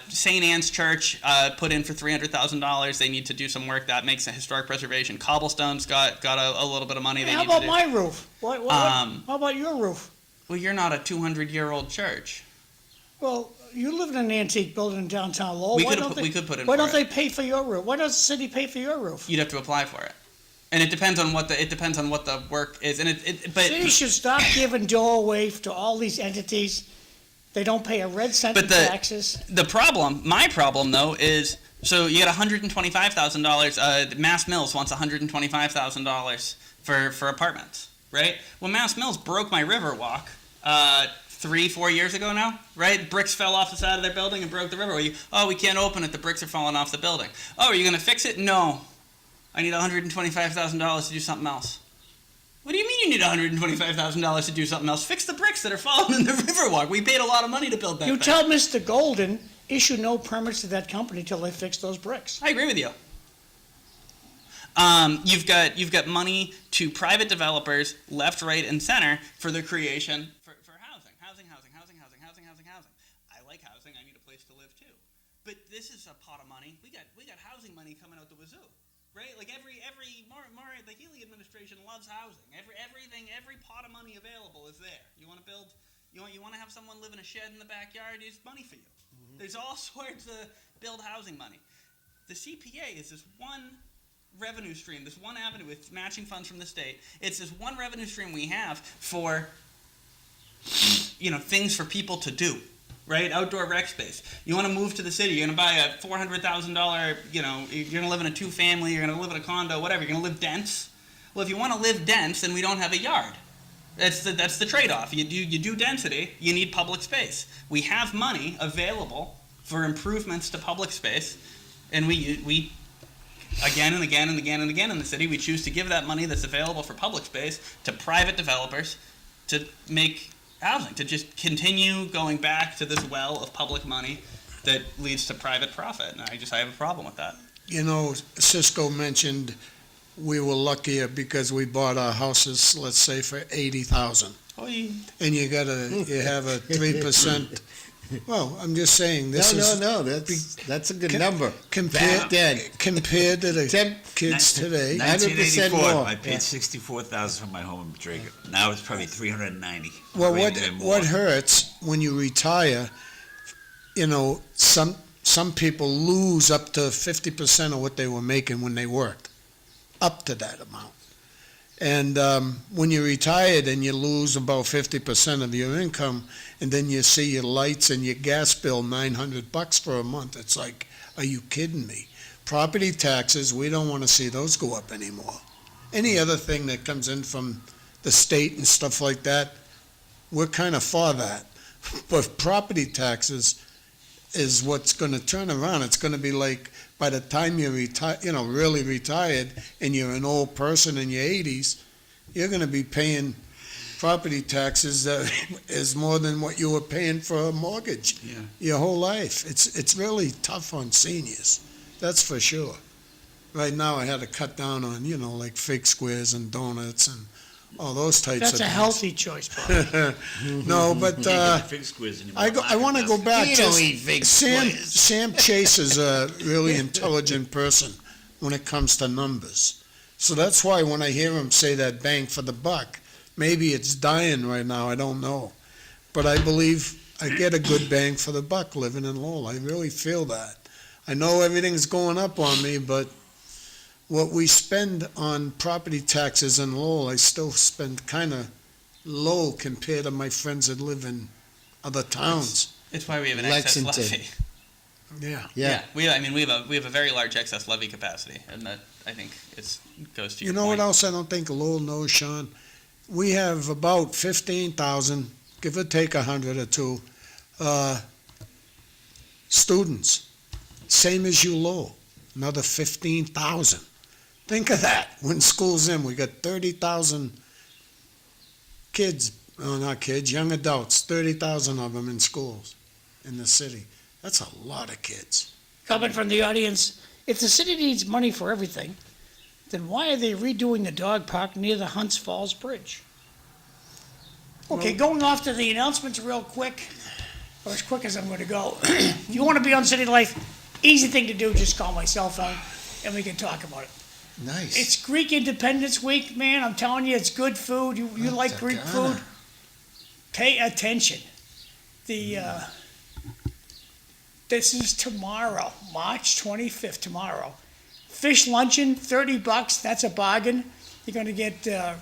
St. Anne's Church put in for $300,000. They need to do some work that makes a historic preservation. Cobblestone's got a little bit of money. How about my roof? How about your roof? Well, you're not a 200-year-old church. Well, you live in an antique building in downtown Lowell. We could put in. Why don't they pay for your roof? Why does the city pay for your roof? You'd have to apply for it, and it depends on what the work is. And but City should stop giving doorway to all these entities. They don't pay a red cent in taxes. My problem though is, so you get $125,000. Mass Mills wants $125,000 for apartments, right? Well, Mass Mills broke my Riverwalk 3-4 years ago now, right? Bricks fell off the side of their building and broke the river. We can't open it. The bricks are falling off the building. Oh, are you going to fix it? No. I need $125,000 to do something else. What do you mean you need $125,000 to do something else? Fix the bricks that are falling in the Riverwalk. We paid a lot of money to build that thing. Tell Mr. Golden, issue no permits to that company till they fix those bricks. I agree with you. You've got money to private developers, left, right, and center for the creation for housing. Housing. I like housing. I need a place to live too. But this is a pot of money. We got housing money coming out the wazoo, right? Like every the Healy administration loves housing. Every pot of money available is there. You want to build. You want to have someone live in a shed in the backyard. There's money for you. Mm-hmm. There's all sorts of build housing money. The CPA is this one revenue stream, this one avenue with matching funds from the state. It's this one revenue stream we have for, things for people to do, right? Outdoor rec space. You want to move to the city, you're going to buy a $400,000, you're going to live in a two-family, you're going to live in a condo, whatever. You're going to live dense. Well, if you want to live dense, then we don't have a yard. That's the trade-off. You do density, you need public space. We have money available for improvements to public space, and we again and again and again and again in the city, we choose to give that money that's available for public space to private developers to make housing, to just continue going back to this well of public money that leads to private profit. And I have a problem with that. Cisco mentioned we were luckier because we bought our houses, let's say, for $80,000. And you have a 3%. Well, I'm just saying this is that's a good number. Compared to the kids today, 1984, more. I paid $64,000 for my home in Dragon. Now it's probably $390,000. Well, what hurts when you retire? Some people lose up to 50% of what they were making when they worked, up to that amount. And when you're retired and you lose about 50% of your income, and then you see your lights and your gas bill $900 for a month, it's like, are you kidding me? Property taxes, we don't want to see those go up anymore. Any other thing that comes in from the state and stuff like that, we're kind of for that. But property taxes is what's going to turn around. It's going to be like, by the time you're really retired, and you're an old person in your 80s, you're going to be paying property taxes that is more than what you were paying for a mortgage your whole life. It's really tough on seniors, that's for sure. Right now, I had to cut down on like fig squares and donuts and all those types of things. That's a healthy choice, Bob. No, but I want to go back to Sam Chase is a really intelligent person when it comes to numbers. So that's why when I hear him say that bang for the buck, maybe it's dying right now, I don't know. But I believe I get a good bang for the buck living in Lowell. I really feel that. I know everything's going up on me, but what we spend on property taxes in Lowell, I still spend kind of low compared to my friends that live in other towns. It's why we have an excess Lexington. levy. Yeah. Yeah. We have a very large excess levy capacity, and that I think goes to You your know what point. else I don't think Lowell knows, Sean? We have about 15,000, give or take 100 or two, students. Same as you, Lowell. Another 15,000. Think of that. When school's in, we got 30,000 kids, oh, not kids, young adults, 30,000 of them in schools in the city. That's a lot of kids. Comment from the audience, if the city needs money for everything, then why are they redoing the dog park near the Hunts Falls Bridge? Okay, going off to the announcements real quick, or as quick as I'm gonna go. If you wanna be on City Life, easy thing to do, just call my cell phone and we can talk about it. Nice. It's Greek Independence Week, man, I'm telling you, it's good food, you like Greek food? Pay attention. This is tomorrow, March 25th, tomorrow. Fish luncheon, $30, that's a bargain. You're gonna get a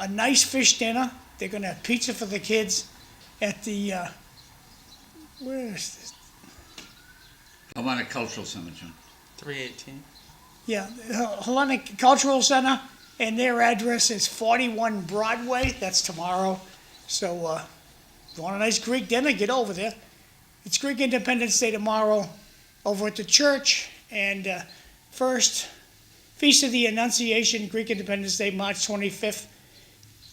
nice fish dinner. They're gonna have pizza for the kids at the, where is this? Hellenic Cultural Center, John. 318. Yeah, Hellenic Cultural Center, and their address is 41 Broadway, that's tomorrow. So, if you want a nice Greek dinner, get over there. It's Greek Independence Day tomorrow over at the church, and first, Feast of the Annunciation, Greek Independence Day, March 25th.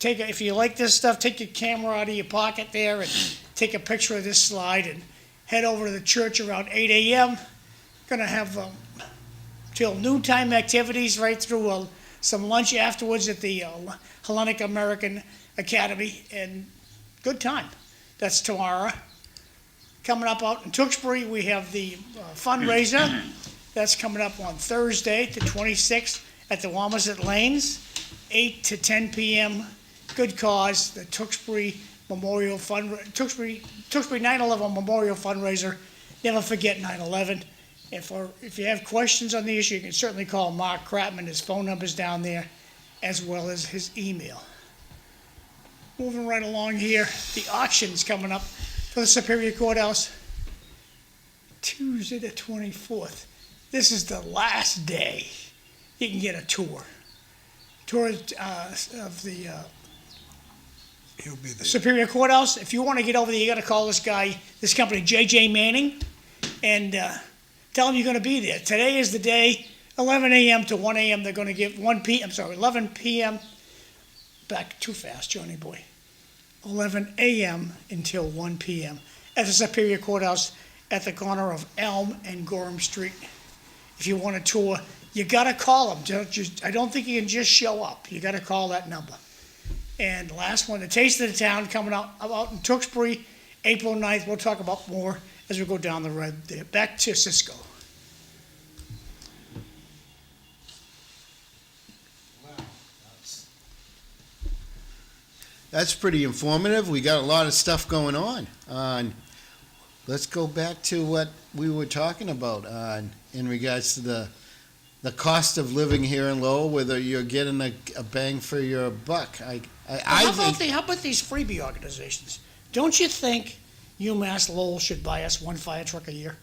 If you like this stuff, take your camera out of your pocket there and take a picture of this slide and head over to the church around 8 a.m. Gonna have till noontime activities right through some lunch afterwards at the Hellenic American Academy, and good time. That's tomorrow. Coming up out in Tewksbury, we have the fundraiser. That's coming up on Thursday, the 26th, at the Wamasett Lanes, 8 to 10 p.m. Good cause, the Tewksbury Memorial Tewksbury 9/11 Memorial Fundraiser. Never forget 9/11. If you have questions on the issue, you can certainly call Mark Kratman. His phone number's down there, as well as his email. Moving right along here, the auction's coming up for the Superior Courthouse, Tuesday the 24th. This is the last day you can get a tour. Tour of the He'll be there. Superior Courthouse. If you want to get over there, you got to call this company, J.J. Manning, and tell him you're going to be there. Today is the day, 11 a.m. to 1 a.m. They're going to give 11 p.m. Back too fast, Johnny boy. 11 a.m. until 1 p.m. at the Superior Courthouse at the corner of Elm and Gorham Street. If you want a tour, you got to call them. I don't think you can just show up. You got to call that number. And the last one, the Taste of the Town, coming out in Tewksbury, April 9th. We'll talk about more as we go down the road there. Back to Cisco. That's pretty informative. We got a lot of stuff going on. Let's go back to what we were talking about in regards to the cost of living here in Lowell, whether you're getting a bang for your buck. How about these freebie organizations? Don't you think UMass Lowell should buy us one fire truck a year?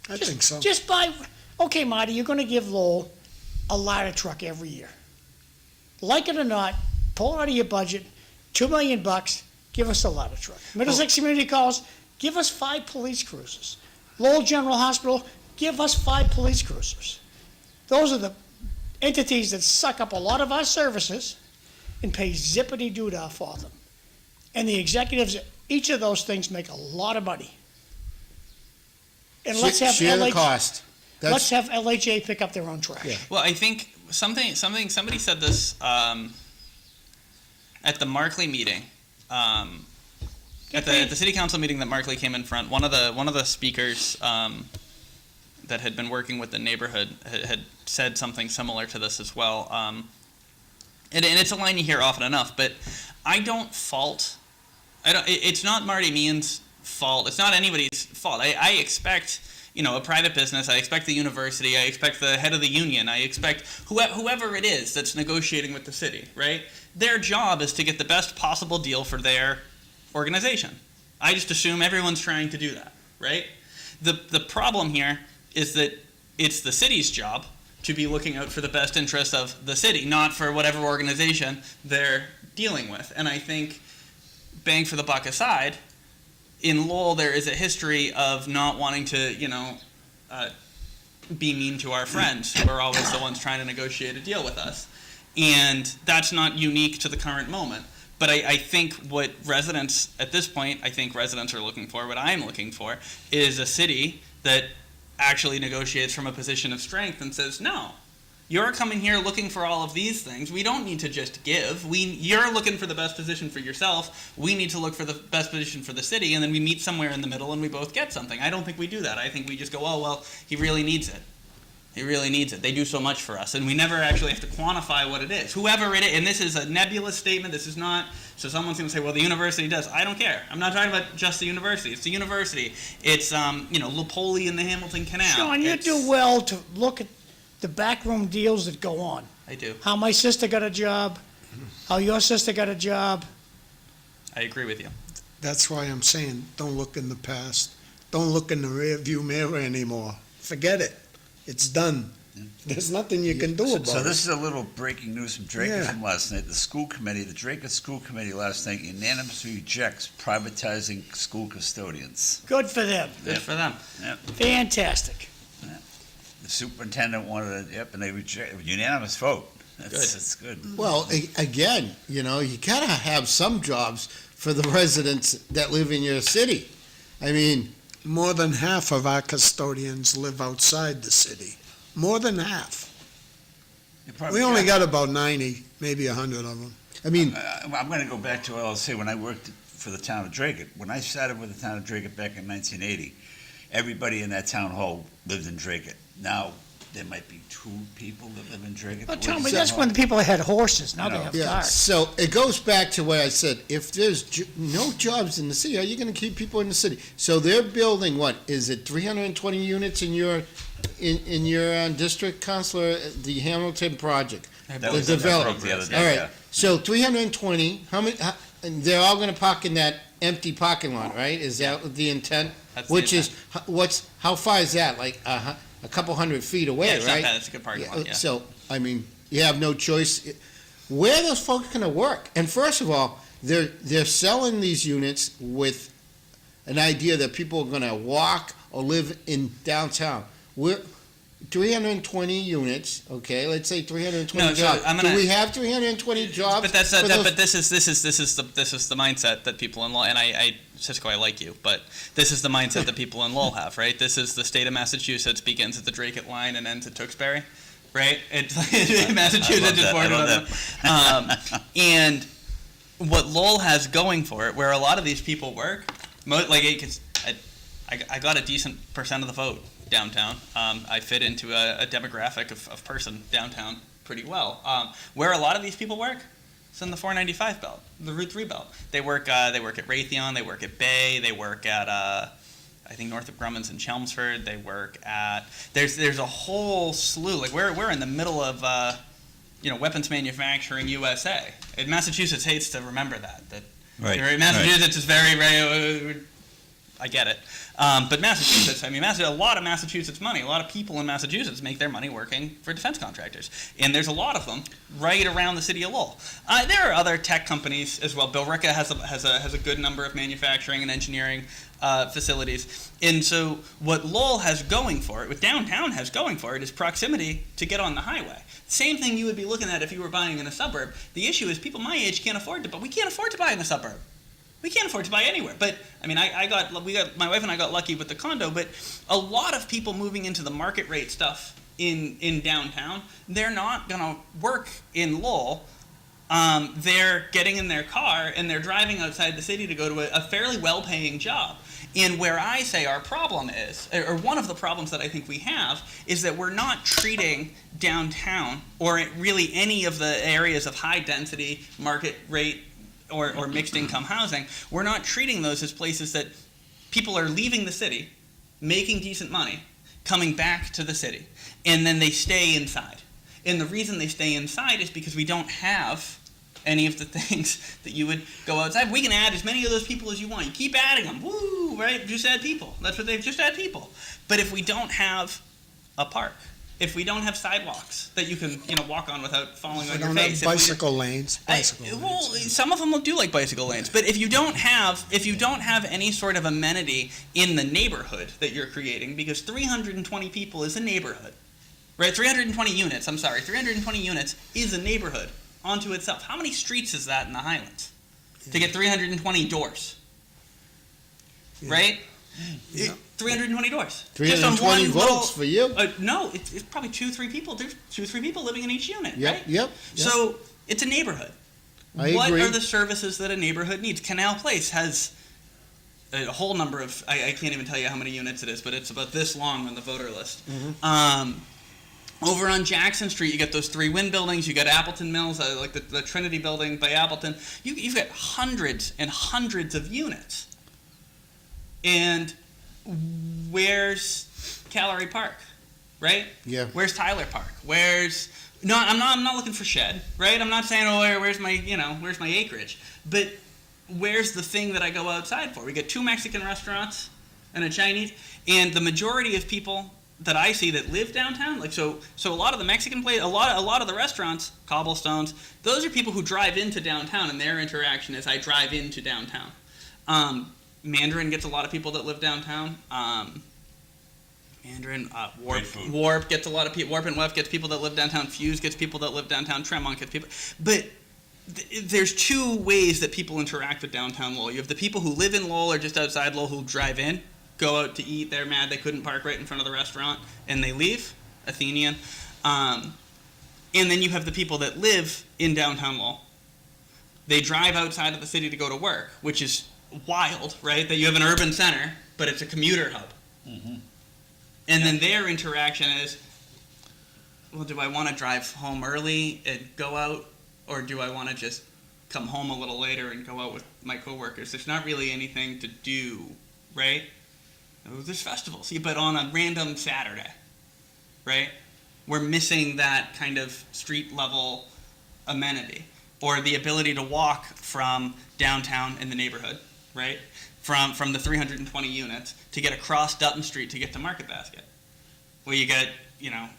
I think so. Just buy. Okay, Marty, you're going to give Lowell a ladder truck every year. Like it or not, pull it out of your budget. $2 million, give us a ladder truck. Middlesex Community College, give us 5 police cruisers. Lowell General Hospital, give us 5 police cruisers. Those are the entities that suck up a lot of our services and pay zippity-doo-dah for them. And the executives at each of those things make a lot of money. And let's have share the cost. Let's have LHA pick up their own trash. Yeah. Well, I think somebody said this at the Markley meeting, at the city council meeting that Markley came in front. One of the speakers that that had been working with the neighborhood had said something similar to this as well. And it's a line you hear often enough, but I don't fault. It's not Marty Meehan's fault. It's not anybody's fault. I expect, a private business. I expect the university. I expect the head of the union. I expect whoever it is that's negotiating with the city, right? Their job is to get the best possible deal for their organization. I just assume everyone's trying to do that, right? The problem here is that it's the city's job to be looking out for the best interest of the city, not for whatever organization they're dealing with. And I think, bang for the buck aside, in Lowell there is a history of not wanting to, be mean to our friends who are always the ones trying to negotiate a deal with us. And that's not unique to the current moment. But I think what residents, at this point, residents are looking for, what I'm looking for, is a city that actually negotiates from a position of strength and says, no, you're coming here looking for all of these things. We don't need to just give. You're looking for the best position for yourself. We need to look for the best position for the city, and then we meet somewhere in the middle and we both get something. I don't think we do that. I think we just go, oh, well, he really needs it. He really needs it. They do so much for us, and we never actually have to quantify what it is. Whoever it is, and this is a nebulous statement. This is not, so someone's going to say, well, the university does. I don't care. I'm not talking about just the university. It's the university. It's, Lipoli and the Hamilton Canal. Sean, you do well to look at the backroom deals that go on. I do. How my sister got a job, how your sister got a job. I agree with you. That's why I'm saying, don't look in the past. Don't look in the rearview mirror anymore. Forget it. It's done. There's nothing you can do about it. So this is a little breaking news from Drake Yeah. from last night. The Drake School Committee last night unanimously rejects privatizing school custodians. Good for them. Good for them. Yep. Fantastic. The superintendent wanted it, and they rejected, unanimous vote. That's good. Well, again, you gotta have some jobs for the residents that live in your city. I mean, More than half of our custodians live outside the city. More than half. We only got about 90, maybe 100 of them. I mean, I'm going to go back to what I'll say when I worked for the town of Dracut. When I started with the town of Dracut back in 1980, everybody in that town hall lived in Dracut. Now, there might be 2 people that live in Dracut. Well, tell me, that's when the people had horses. Now they have yeah, cars. so it goes back to what I said. If there's no jobs in the city, how are you gonna keep people in the city? So they're building, what, is it 320 units in your district, Councilor, the Hamilton project? That was development. the other day. All right, yeah. so 320, and they're all gonna park in that empty parking lot, right? Is that the intent? That's the Which intent. is, how far is that? Like a couple hundred feet away, Yeah, right? it's not bad. It's a good parking lot, yeah. So, I mean, you have no choice. Where are those folks gonna work? And first of all, they're selling these units with an idea that people are gonna walk or live in downtown. We're 320 units, okay, let's say 320 No, so jobs. I'm gonna- Do we have 320 jobs? But that's for those- but this is the mindset that people in Lowell, and Cisco, I like you, but this is the mindset that people in Lowell have, right? This is the state of Massachusetts begins at the Dracut line and ends at Tewksbury, right? Massachusetts is bordered on them. And what Lowell has going for it, where a lot of these people work, I got a decent percent of the vote downtown. I fit into a demographic of person downtown pretty well. Where a lot of these people work, it's in the 495 belt, the Route 3 belt. They work at Raytheon, they work at Bay, they work at I think Northrop Grumman's in Chelmsford. They work at there's a whole slew. Like we're in the middle of weapons manufacturing USA. And Massachusetts hates to remember that Right. Massachusetts is very very. I get it. But Massachusetts, a lot of Massachusetts money, a lot of people in Massachusetts make their money working for defense contractors. And there's a lot of them right around the city of Lowell. There are other tech companies as well. Billerica has a good number of manufacturing and engineering facilities. And so what Lowell has going for it, what downtown has going for it, is proximity to get on the highway. Same thing you would be looking at if you were buying in a suburb. The issue is people my age can't afford to, but we can't afford to buy in a suburb. We can't afford to buy anywhere. But my wife and I got lucky with the condo, but a lot of people moving into the market rate stuff in downtown, they're not gonna work in Lowell they're getting in their car and they're driving outside the city to go to a fairly well-paying job. And where I say our problem is, or one of the problems that I think we have, is that we're not treating downtown or really any of the areas of high density, market rate, or mixed income housing, we're not treating those as places that people are leaving the city, making decent money, coming back to the city, and then they stay inside. And the reason they stay inside is because we don't have any of the things that you would go outside. We can add as many of those people as you want. You keep adding them. Woo, right? Just add people. That's what they've just add people. But if we don't have a park, if we don't have sidewalks that you can, walk on without falling on your don't face, have bicycle lanes. well, some of them will do like bicycle lanes. But if you don't have any sort of amenity in the neighborhood that you're creating, because 320 people is a neighborhood, right? 320 units. I'm sorry, 320 units is a neighborhood onto itself. How many streets is that in the Highlands to get 320 doors? Right? Yeah. 320 doors. 320 votes for you. No, it's probably 2-3 people. There's 2-3 people living in each unit, Yep, right? yep. So it's a neighborhood. I What agree. are the services that a neighborhood needs? Canal Place has a whole number of, I can't even tell you how many units it is, but it's about this long on the voter list. Over on Jackson Street, you get those 3 wind buildings. You got Appleton Mills, like the Trinity building by Appleton. You've got hundreds and hundreds of units. And where's Callery Park, right? Yeah. Where's Tyler Park? I'm not looking for shed, right? I'm not saying, where's my acreage? But where's the thing that I go outside for? We got 2 Mexican restaurants and a Chinese, and the majority of people that I see that live downtown, so a lot of the Mexican place, a lot of the restaurants, Cobblestones, those are people who drive into downtown, and their interaction is I drive into downtown. Mandarin gets a lot of people that live downtown. Warp gets a lot of people. Warp and Weft gets people that live downtown. Fuse gets people that live downtown. Tremont gets people. But there's 2 ways that people interact with downtown Lowell. You have the people who live in Lowell or just outside Lowell who drive in, go out to eat, they're mad they couldn't park right in front of the restaurant, and they leave, Athenian. And then you have the people that live in downtown Lowell. They drive outside of the city to go to work, which is wild, right? That you have an urban center, but it's a commuter hub. Mm-hmm. And then their interaction is, well, do I want to drive home early and go out, or do I want to just come home a little later and go out with my coworkers? There's not really anything to do, right? There's festivals, but on a random Saturday, right? We're missing that kind of street level amenity, or the ability to walk from downtown in the neighborhood, right? From the 320 units to get across Dutton Street to get to Market Basket, where you get,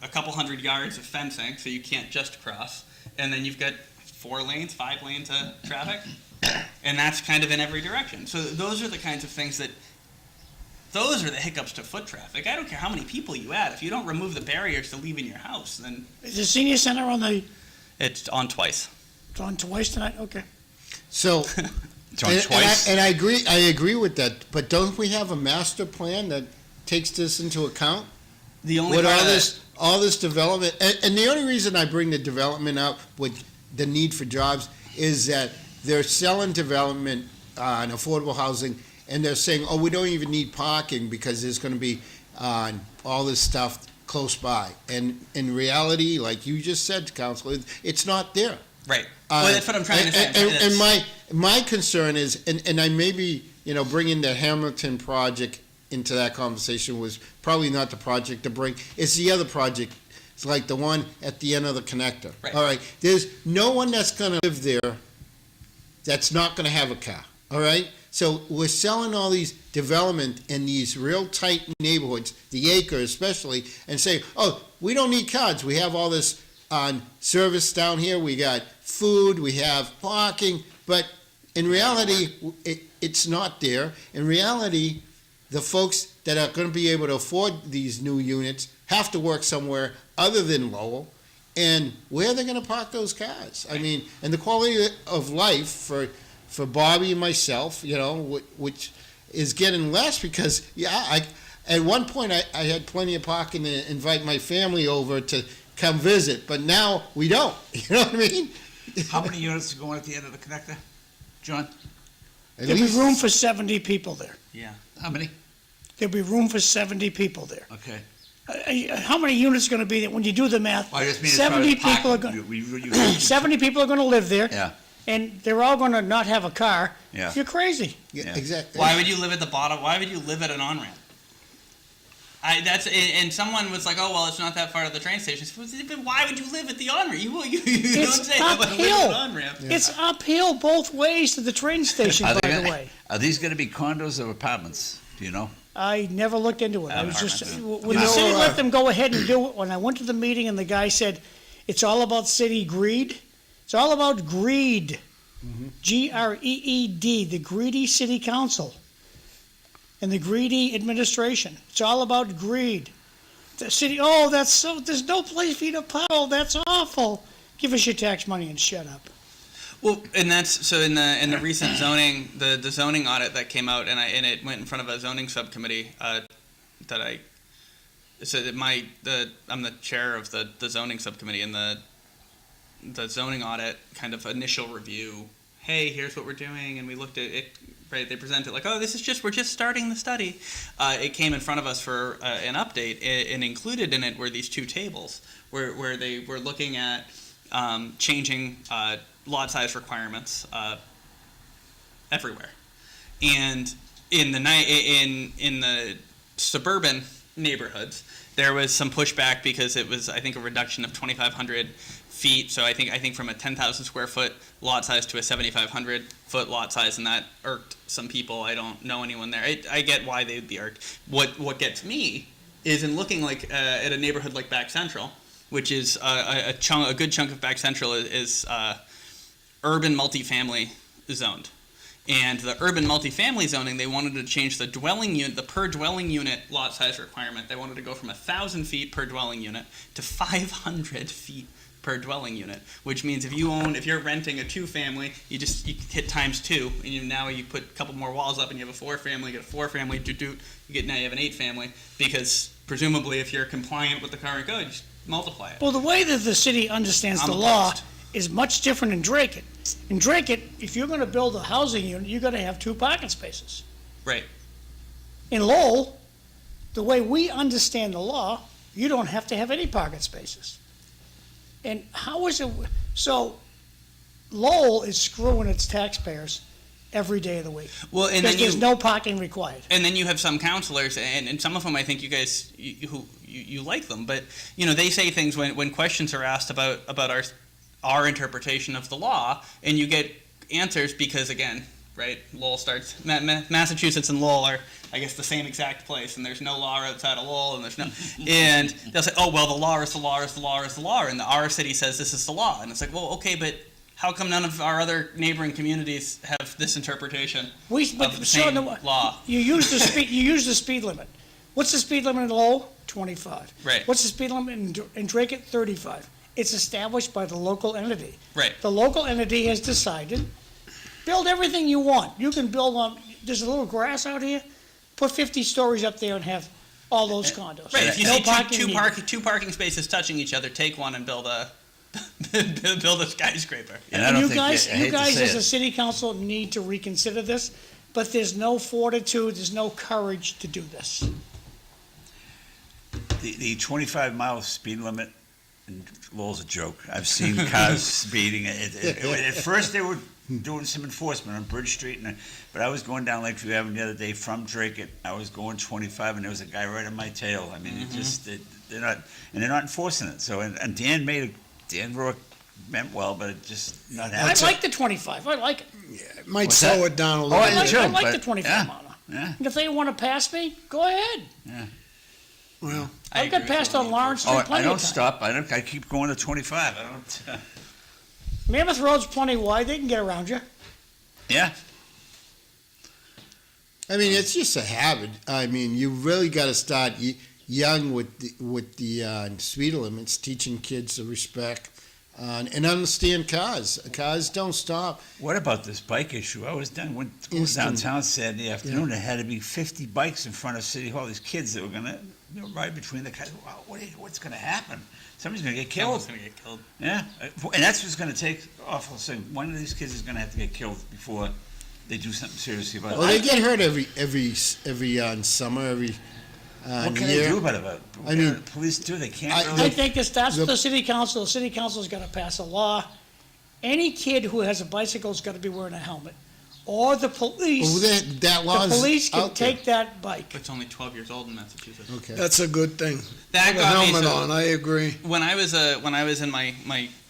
a couple hundred yards of fencing, so you can't just cross, and then you've got 4 lanes, 5 lanes of traffic, and that's kind of in every direction. So those are the kinds of things those are the hiccups to foot traffic. I don't care how many people you add. If you don't remove the barriers to leaving your house, then Is the senior center it's on twice. it's on twice tonight? Okay. So, It's on twice. and I agree with that. But don't we have a master plan that takes this into account? The only With part all of all this development, and the only reason I bring the development up with the need for jobs is that they're selling development on affordable housing, and they're saying, we don't even need parking because there's going to be all this stuff close by. And in reality, like you just said, Councilor, it's not there. right. Well, that's what I'm trying to say. And my concern is, and I maybe bringing the Hamilton project into that conversation was probably not the project to bring. It's the other project. It's like the one at the end of the connector. Right. All right. There's no one that's going to live there that's not going to have a car. All right. So we're selling all these development in these real tight neighborhoods, the acre especially, and say, we don't need cars. We have all this service down here. We got food. We have parking. But in reality, it's not there. In reality, the folks that are going to be able to afford these new units have to work somewhere other than Lowell. And where are they going to park those cars? I mean, and the quality of life for Bobby and myself, which is getting less because, at one point I had plenty of parking to invite my family over to come visit, but now we don't. You know what I mean? How many units are going at the end of the connector, John? At There'll be least- room for 70 people there. Yeah. How many? There'll be room for 70 people there. Okay. How many units are going to be there? When you do the math, Well, I just mean as far 70 as people are parking, going. 70 people are going to live there, Yeah, and they're all going to not have a car. yeah. You're crazy. Yeah, Yeah. exactly. Why would you live at the bottom? Why would you live at an on ramp? And someone was like, "Oh well, it's not that far to the train station." But why would you live at the on ramp? You It's don't say I want to live at uphill. an on ramp. It's uphill both ways to the train station, Are by they the gonna- way. Are these gonna be condos or apartments? Do you know? I never looked into it. I was just, Apartments. when the city let them go ahead and do it, when I went to the meeting and the guy said, it's all about city greed, it's all about greed. Greed, the greedy city council and the greedy administration. It's all about greed. The city, oh, that's so, there's no place for you to park. Oh, that's awful. Give us your tax money and shut up. Well, and that's so in the recent zoning, the zoning audit that came out, and it went in front of a zoning subcommittee I'm the chair of the zoning subcommittee, and the zoning audit kind of initial review. Hey, here's what we're doing, and we looked at it. Right, they present it like, oh, we're just starting the study. It came in front of us for an update, and included in it were these two tables where they were looking at changing lot size requirements everywhere, and in the suburban neighborhoods, there was some pushback because it was, I think, a reduction of 2,500 feet. So I think from a 10,000 square foot lot size to a 7,500 foot lot size, and that irked some people. I don't know anyone there. I get why they would be irked. What gets me is in looking like at a neighborhood like Back Central, which is a good chunk of Back Central is urban multifamily zoned. And the urban multifamily zoning, they wanted to change the per dwelling unit lot size requirement. They wanted to go from 1,000 feet per dwelling unit to 500 feet per dwelling unit, which means if you're renting a 2-family, you hit times 2, and now you put a couple more walls up, and you have a 4-family, you get a 4-family, now you have an 8-family, because presumably if you're compliant with the current code, you just multiply it. Well, the way that the city understands I'm the law opposed. is much different in Drake. In Drake, if you're going to build a housing unit, you're going to have 2 parking spaces. Right. In Lowell, the way we understand the law, you don't have to have any parking spaces. And how is it, so Lowell is screwing its taxpayers every day of the week. Well, and Because then there's no parking required. And then you have some counselors, and some of them, I think you guys, you like them, but, they say things when questions are asked about our interpretation of the law, and you get answers because, again, right, Lowell starts, Massachusetts and Lowell are, I guess, the same exact place, and there's no law outside of Lowell, and and they'll say, oh, well, the law is the law is the law is the law, and our city says this is the law, and it's like, well, okay, but how come none of our other neighboring communities have this interpretation of the same law? You use the speed limit. What's the speed limit in Lowell? 25. Right. What's the speed limit in Drake? 35. It's established by the local entity. Right. The local entity has decided, build everything you want. You can build on, there's a little grass out here, put 50 stories up there and have all those condos. Right, if you No see parking needed. two parking spaces touching each other, take one and build a skyscraper. And I And don't you think guys, I hate you to guys say as it. a city council need to reconsider this, but there's no fortitude, there's no courage to do this. The 25-mile speed limit in Lowell's a joke. I've seen cars speeding. At first, they were doing some enforcement on Bridge Street, but I was going down Lakeview Avenue the other day from Drake. I was going 25, and there was a guy right on my tail. I mean, they're not enforcing it. So, and Dan Rourke meant well, but it just not I happening. like the 25, I like it. It might What's slow that? it down a Oh, little I I bit. do. like the but- 25 yeah, mile an hour. yeah. And if they want to pass me, go ahead. Well, I've got passed on Lawrence Street Oh, I plenty don't of times. stop. I keep going to 25. I don't. Mammoth Road's plenty wide, they can get around you. Yeah. I mean, it's just a habit. I mean, you really got to start young with the speed limits, teaching kids to respect and understand cars. Cars don't stop. What about this bike issue? I was Instant. downtown Saturday afternoon. There had to be 50 bikes in front of City Hall. These kids that were going to right between the cars. Wow, what's going to happen? Somebody's going to get Someone's killed. gonna get killed. Yeah, and that's what's going to take awful. So one of these kids is going to have to get killed before they do something seriously about it. Well, they get hurt every summer, every What can year. they do about it? I mean, Police do. They can't. I- really. I think it starts with the city council. The city council's gotta pass a law. Any kid who has a bicycle's gotta be wearing a helmet. Or the Well, police, that law's the police can out there. take that bike. It's only 12 years old in Massachusetts. Okay. That's a good thing. That Put a got me. helmet So on, I agree. when I was in my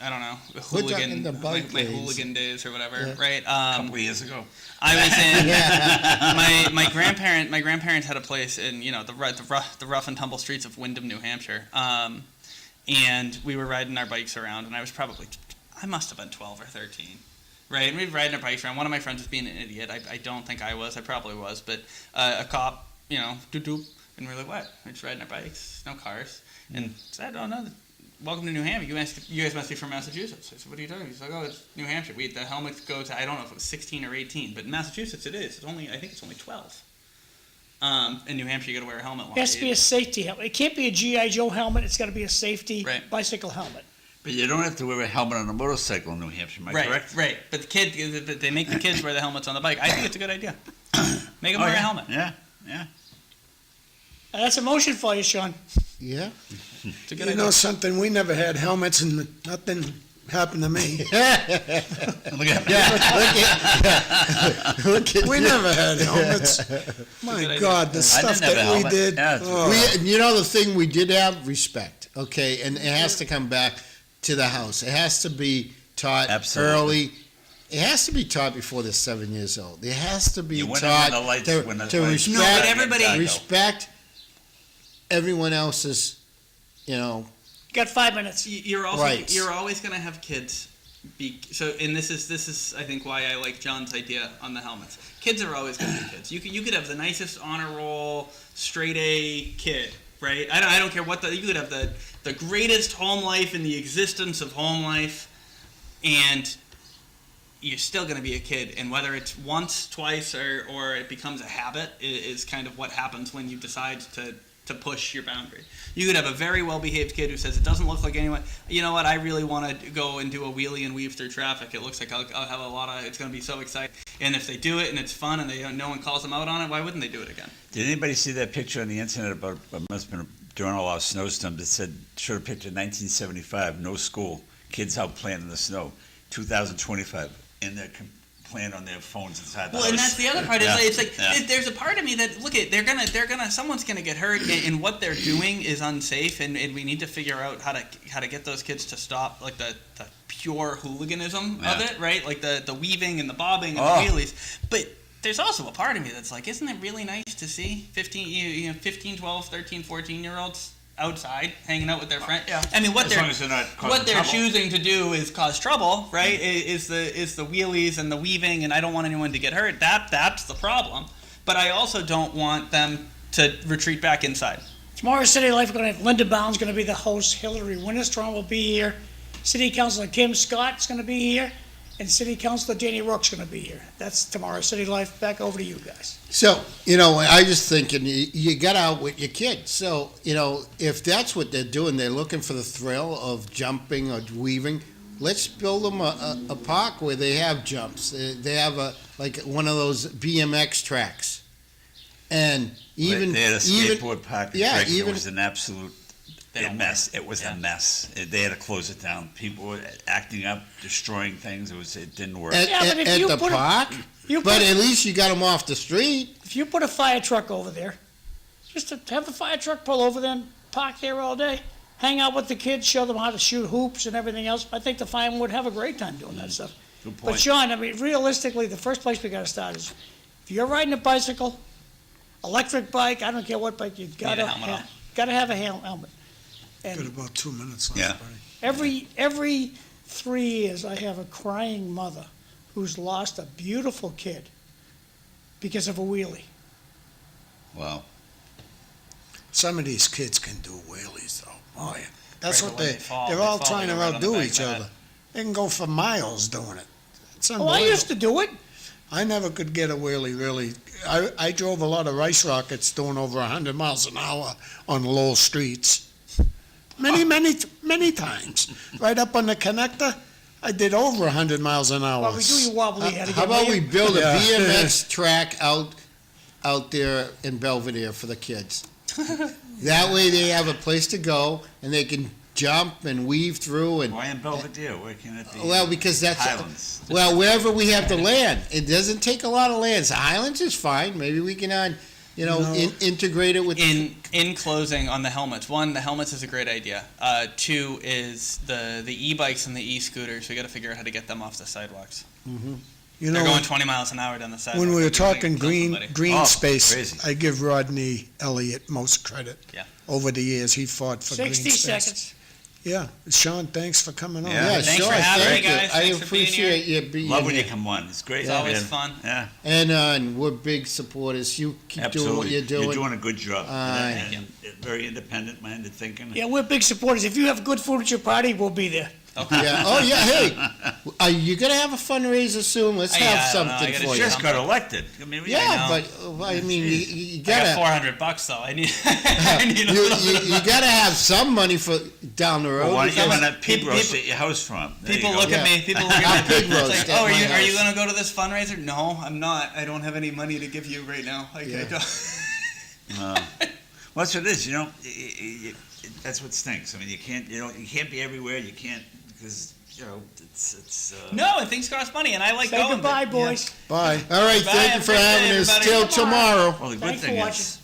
I don't know We're talking hooligan the bike my lanes. hooligan days or whatever, Yeah. right? A couple of years ago. I was in Yeah. my grandparents had a place in the rough and tumble streets of Windham, New Hampshire, and we were riding our bikes around, and I must have been 12 or 13. Right, and we were riding our bikes around. One of my friends was being an idiot. I don't think I was. I probably was. But a cop, doop doop, and we're like, what? We're just riding our bikes, no cars. And said, oh no, welcome to New Hampshire. You guys must be from Massachusetts. I said, what are you talking about? He's like, oh, it's New Hampshire. The helmets go to, I don't know if it was 16 or 18, but in Massachusetts it is. I think it's only 12. In New Hampshire, you got to wear a helmet. It has to be a safety helmet. It can't be a G.I. Joe helmet. It's gotta be a safety Right. bicycle helmet. But you don't have to wear a helmet on a motorcycle in New Hampshire, am I correct? Right. But they make the kids wear the helmets on the bike. I think it's a good idea. Make them wear a helmet. Yeah. That's a motion for you, Sean. Yeah. It's a good You idea. know something, we never had helmets and nothing happened to me. Look at Look at We you. never had helmets. My idea. God, the I stuff didn't have a that we helmet. did. Yeah, it's- oh. The thing we did have, respect, okay? And it has to come back to the house. It has to be taught Absolutely. early. It has to be taught before they're 7 years old. It has to be You went in taught when the lights- to, when the to lights- respect, No, but everybody- respect everyone else's, You got 5 minutes. You're Rights. always going to have kids. And this is I think why I like John's idea on the helmets. Kids are always going to be kids. You could have the nicest honor roll straight A kid, right? I don't care you could have the greatest home life in the existence of home life, and you're still going to be a kid. And whether it's once, twice, or it becomes a habit is kind of what happens when you decide to push your boundary. You could have a very well-behaved kid who says, it doesn't look like anyone, you know what, I really want to go and do a wheelie and weave through traffic. It looks like I'll have it's going to be so exciting. And if they do it and it's fun and no one calls them out on it, why wouldn't they do it again? Did anybody see that picture on the internet about what must have been during all our snowstorms that showed a picture of 1975, no school, kids out playing in the snow, 2025, and they're playing on their phones inside the house. Well, and that's the other part. Yeah. It's like Yeah. there's a part of me that someone's gonna get hurt, and what they're doing is unsafe, and we need to figure out how to get those kids to stop like the pure hooliganism of Yeah. it, right? Like the weaving and the bobbing and Oh. the wheelies. But there's also a part of me that's like, isn't it really nice to see 15, 12, 13, 14-year-olds outside hanging out with their friends? Yeah. I mean, As long as they're not causing what they're trouble. choosing to do is cause trouble, right? Is the wheelies and the weaving, and I don't want anyone to get hurt. That's the problem. But I also don't want them to retreat back inside. Tomorrow, City Life, we're going to have Linda Bound's going to be the host. Hillary Winterstrom will be here. City Councilor Kim Scott's going to be here. And City Councilor Danny Rourke's going to be here. That's tomorrow, City Life. Back over to you guys. So, I just thinking you got out with your kids. So, if that's what they're doing, they're looking for the thrill of jumping or weaving. Let's build them a park where they have jumps. They have one of those BMX tracks, and even they had a even skateboard park. yeah, It even- was an absolute mess. It was a mess. They had to close it down. People were acting up, destroying things. It didn't work. at, Yeah, but if at you the put a- park. But at least you got them off the street. If you put a fire truck over there, just to have the fire truck pull over there and park there all day, hang out with the kids, show them how to shoot hoops and everything else, I think the firemen would have a great time doing that stuff. Good But point. Sean, I mean, realistically, the first place we gotta start is, if you're riding a bicycle, electric bike, I don't care what bike, you gotta a helmet on. gotta have a helmet. Got And about 2 minutes left, Yeah. buddy. every 3 years, I have a crying mother who's lost a beautiful kid because of a wheelie. Wow. Some of these kids can do wheelies, though. Oh, yeah. That's Right, what but when they fall, they're they all fall, trying they to go right on the outdo back each of the other. head. They can go for miles doing it. It's Oh, I unbelievable. used to do it. I never could get a wheelie, really. I drove a lot of rice rockets doing over 100 miles an hour on Lowell streets. Many times. Right up on the connector, I did over 100 miles an hour. Well, we do your wobbly head again. How about will we you? build a Yeah. BMX track out there in Belvedere for the kids? That way they have a place to go and they can jump and weave through and, Why in Belvedere? Working at the well, because that's, Highlands. well, wherever we have the land. It doesn't take a lot of land. So Highlands is fine. Maybe we can, No. integrate it with. In closing on the helmets, one, the helmets is a great idea. Two is the e-bikes and the e-scooters. We got to figure out how to get them off the sidewalks. You They're know, going 20 miles an hour down the sidewalk. when we were They're gonna talking kill green somebody. Oh, space, crazy. I give Rodney Elliott most credit. Yeah. Over the years, he fought for green 60 space. seconds. Yeah, Sean, thanks for coming on. Yeah. Yeah, Thanks sure. for having Thank me, you. guys. I Thanks for being appreciate you being Love when you here. come on. It's great. It's always man. fun. Yeah, And we're big supporters. You keep doing what absolutely. you're doing. You're doing a good job. Aye. And very independent-minded thinking. Yeah, we're big supporters. If you have good food at your party, we'll be there. Okay. Yeah. Oh, yeah. Hey, are you gonna have a fundraiser soon? Let's Yeah, have I don't know. something I gotta for You you. just got elected. I mean, Yeah, know. but I mean, you I got gotta $400 though. I need. I need a you, little bit of you gotta have some money for down the road. Well, why don't you because- run that pig people- roast at your house from? There you People go. look at Yeah. me. People look Our at me. pig It's roast like, at oh, are my you house. going to go to this fundraiser? No, I'm not. I don't have any money to give you right now. Yeah. I don't. Well, that's what it is. That's what stinks. I mean, you can't be everywhere. You can't because it's. No, and things cost money, and I like Say going. goodbye, but- boys. Bye. All right, Bye, thank you have a for great day, having us. everybody. Till Goodbye. tomorrow. Well, the good Thanks for thing watching. is.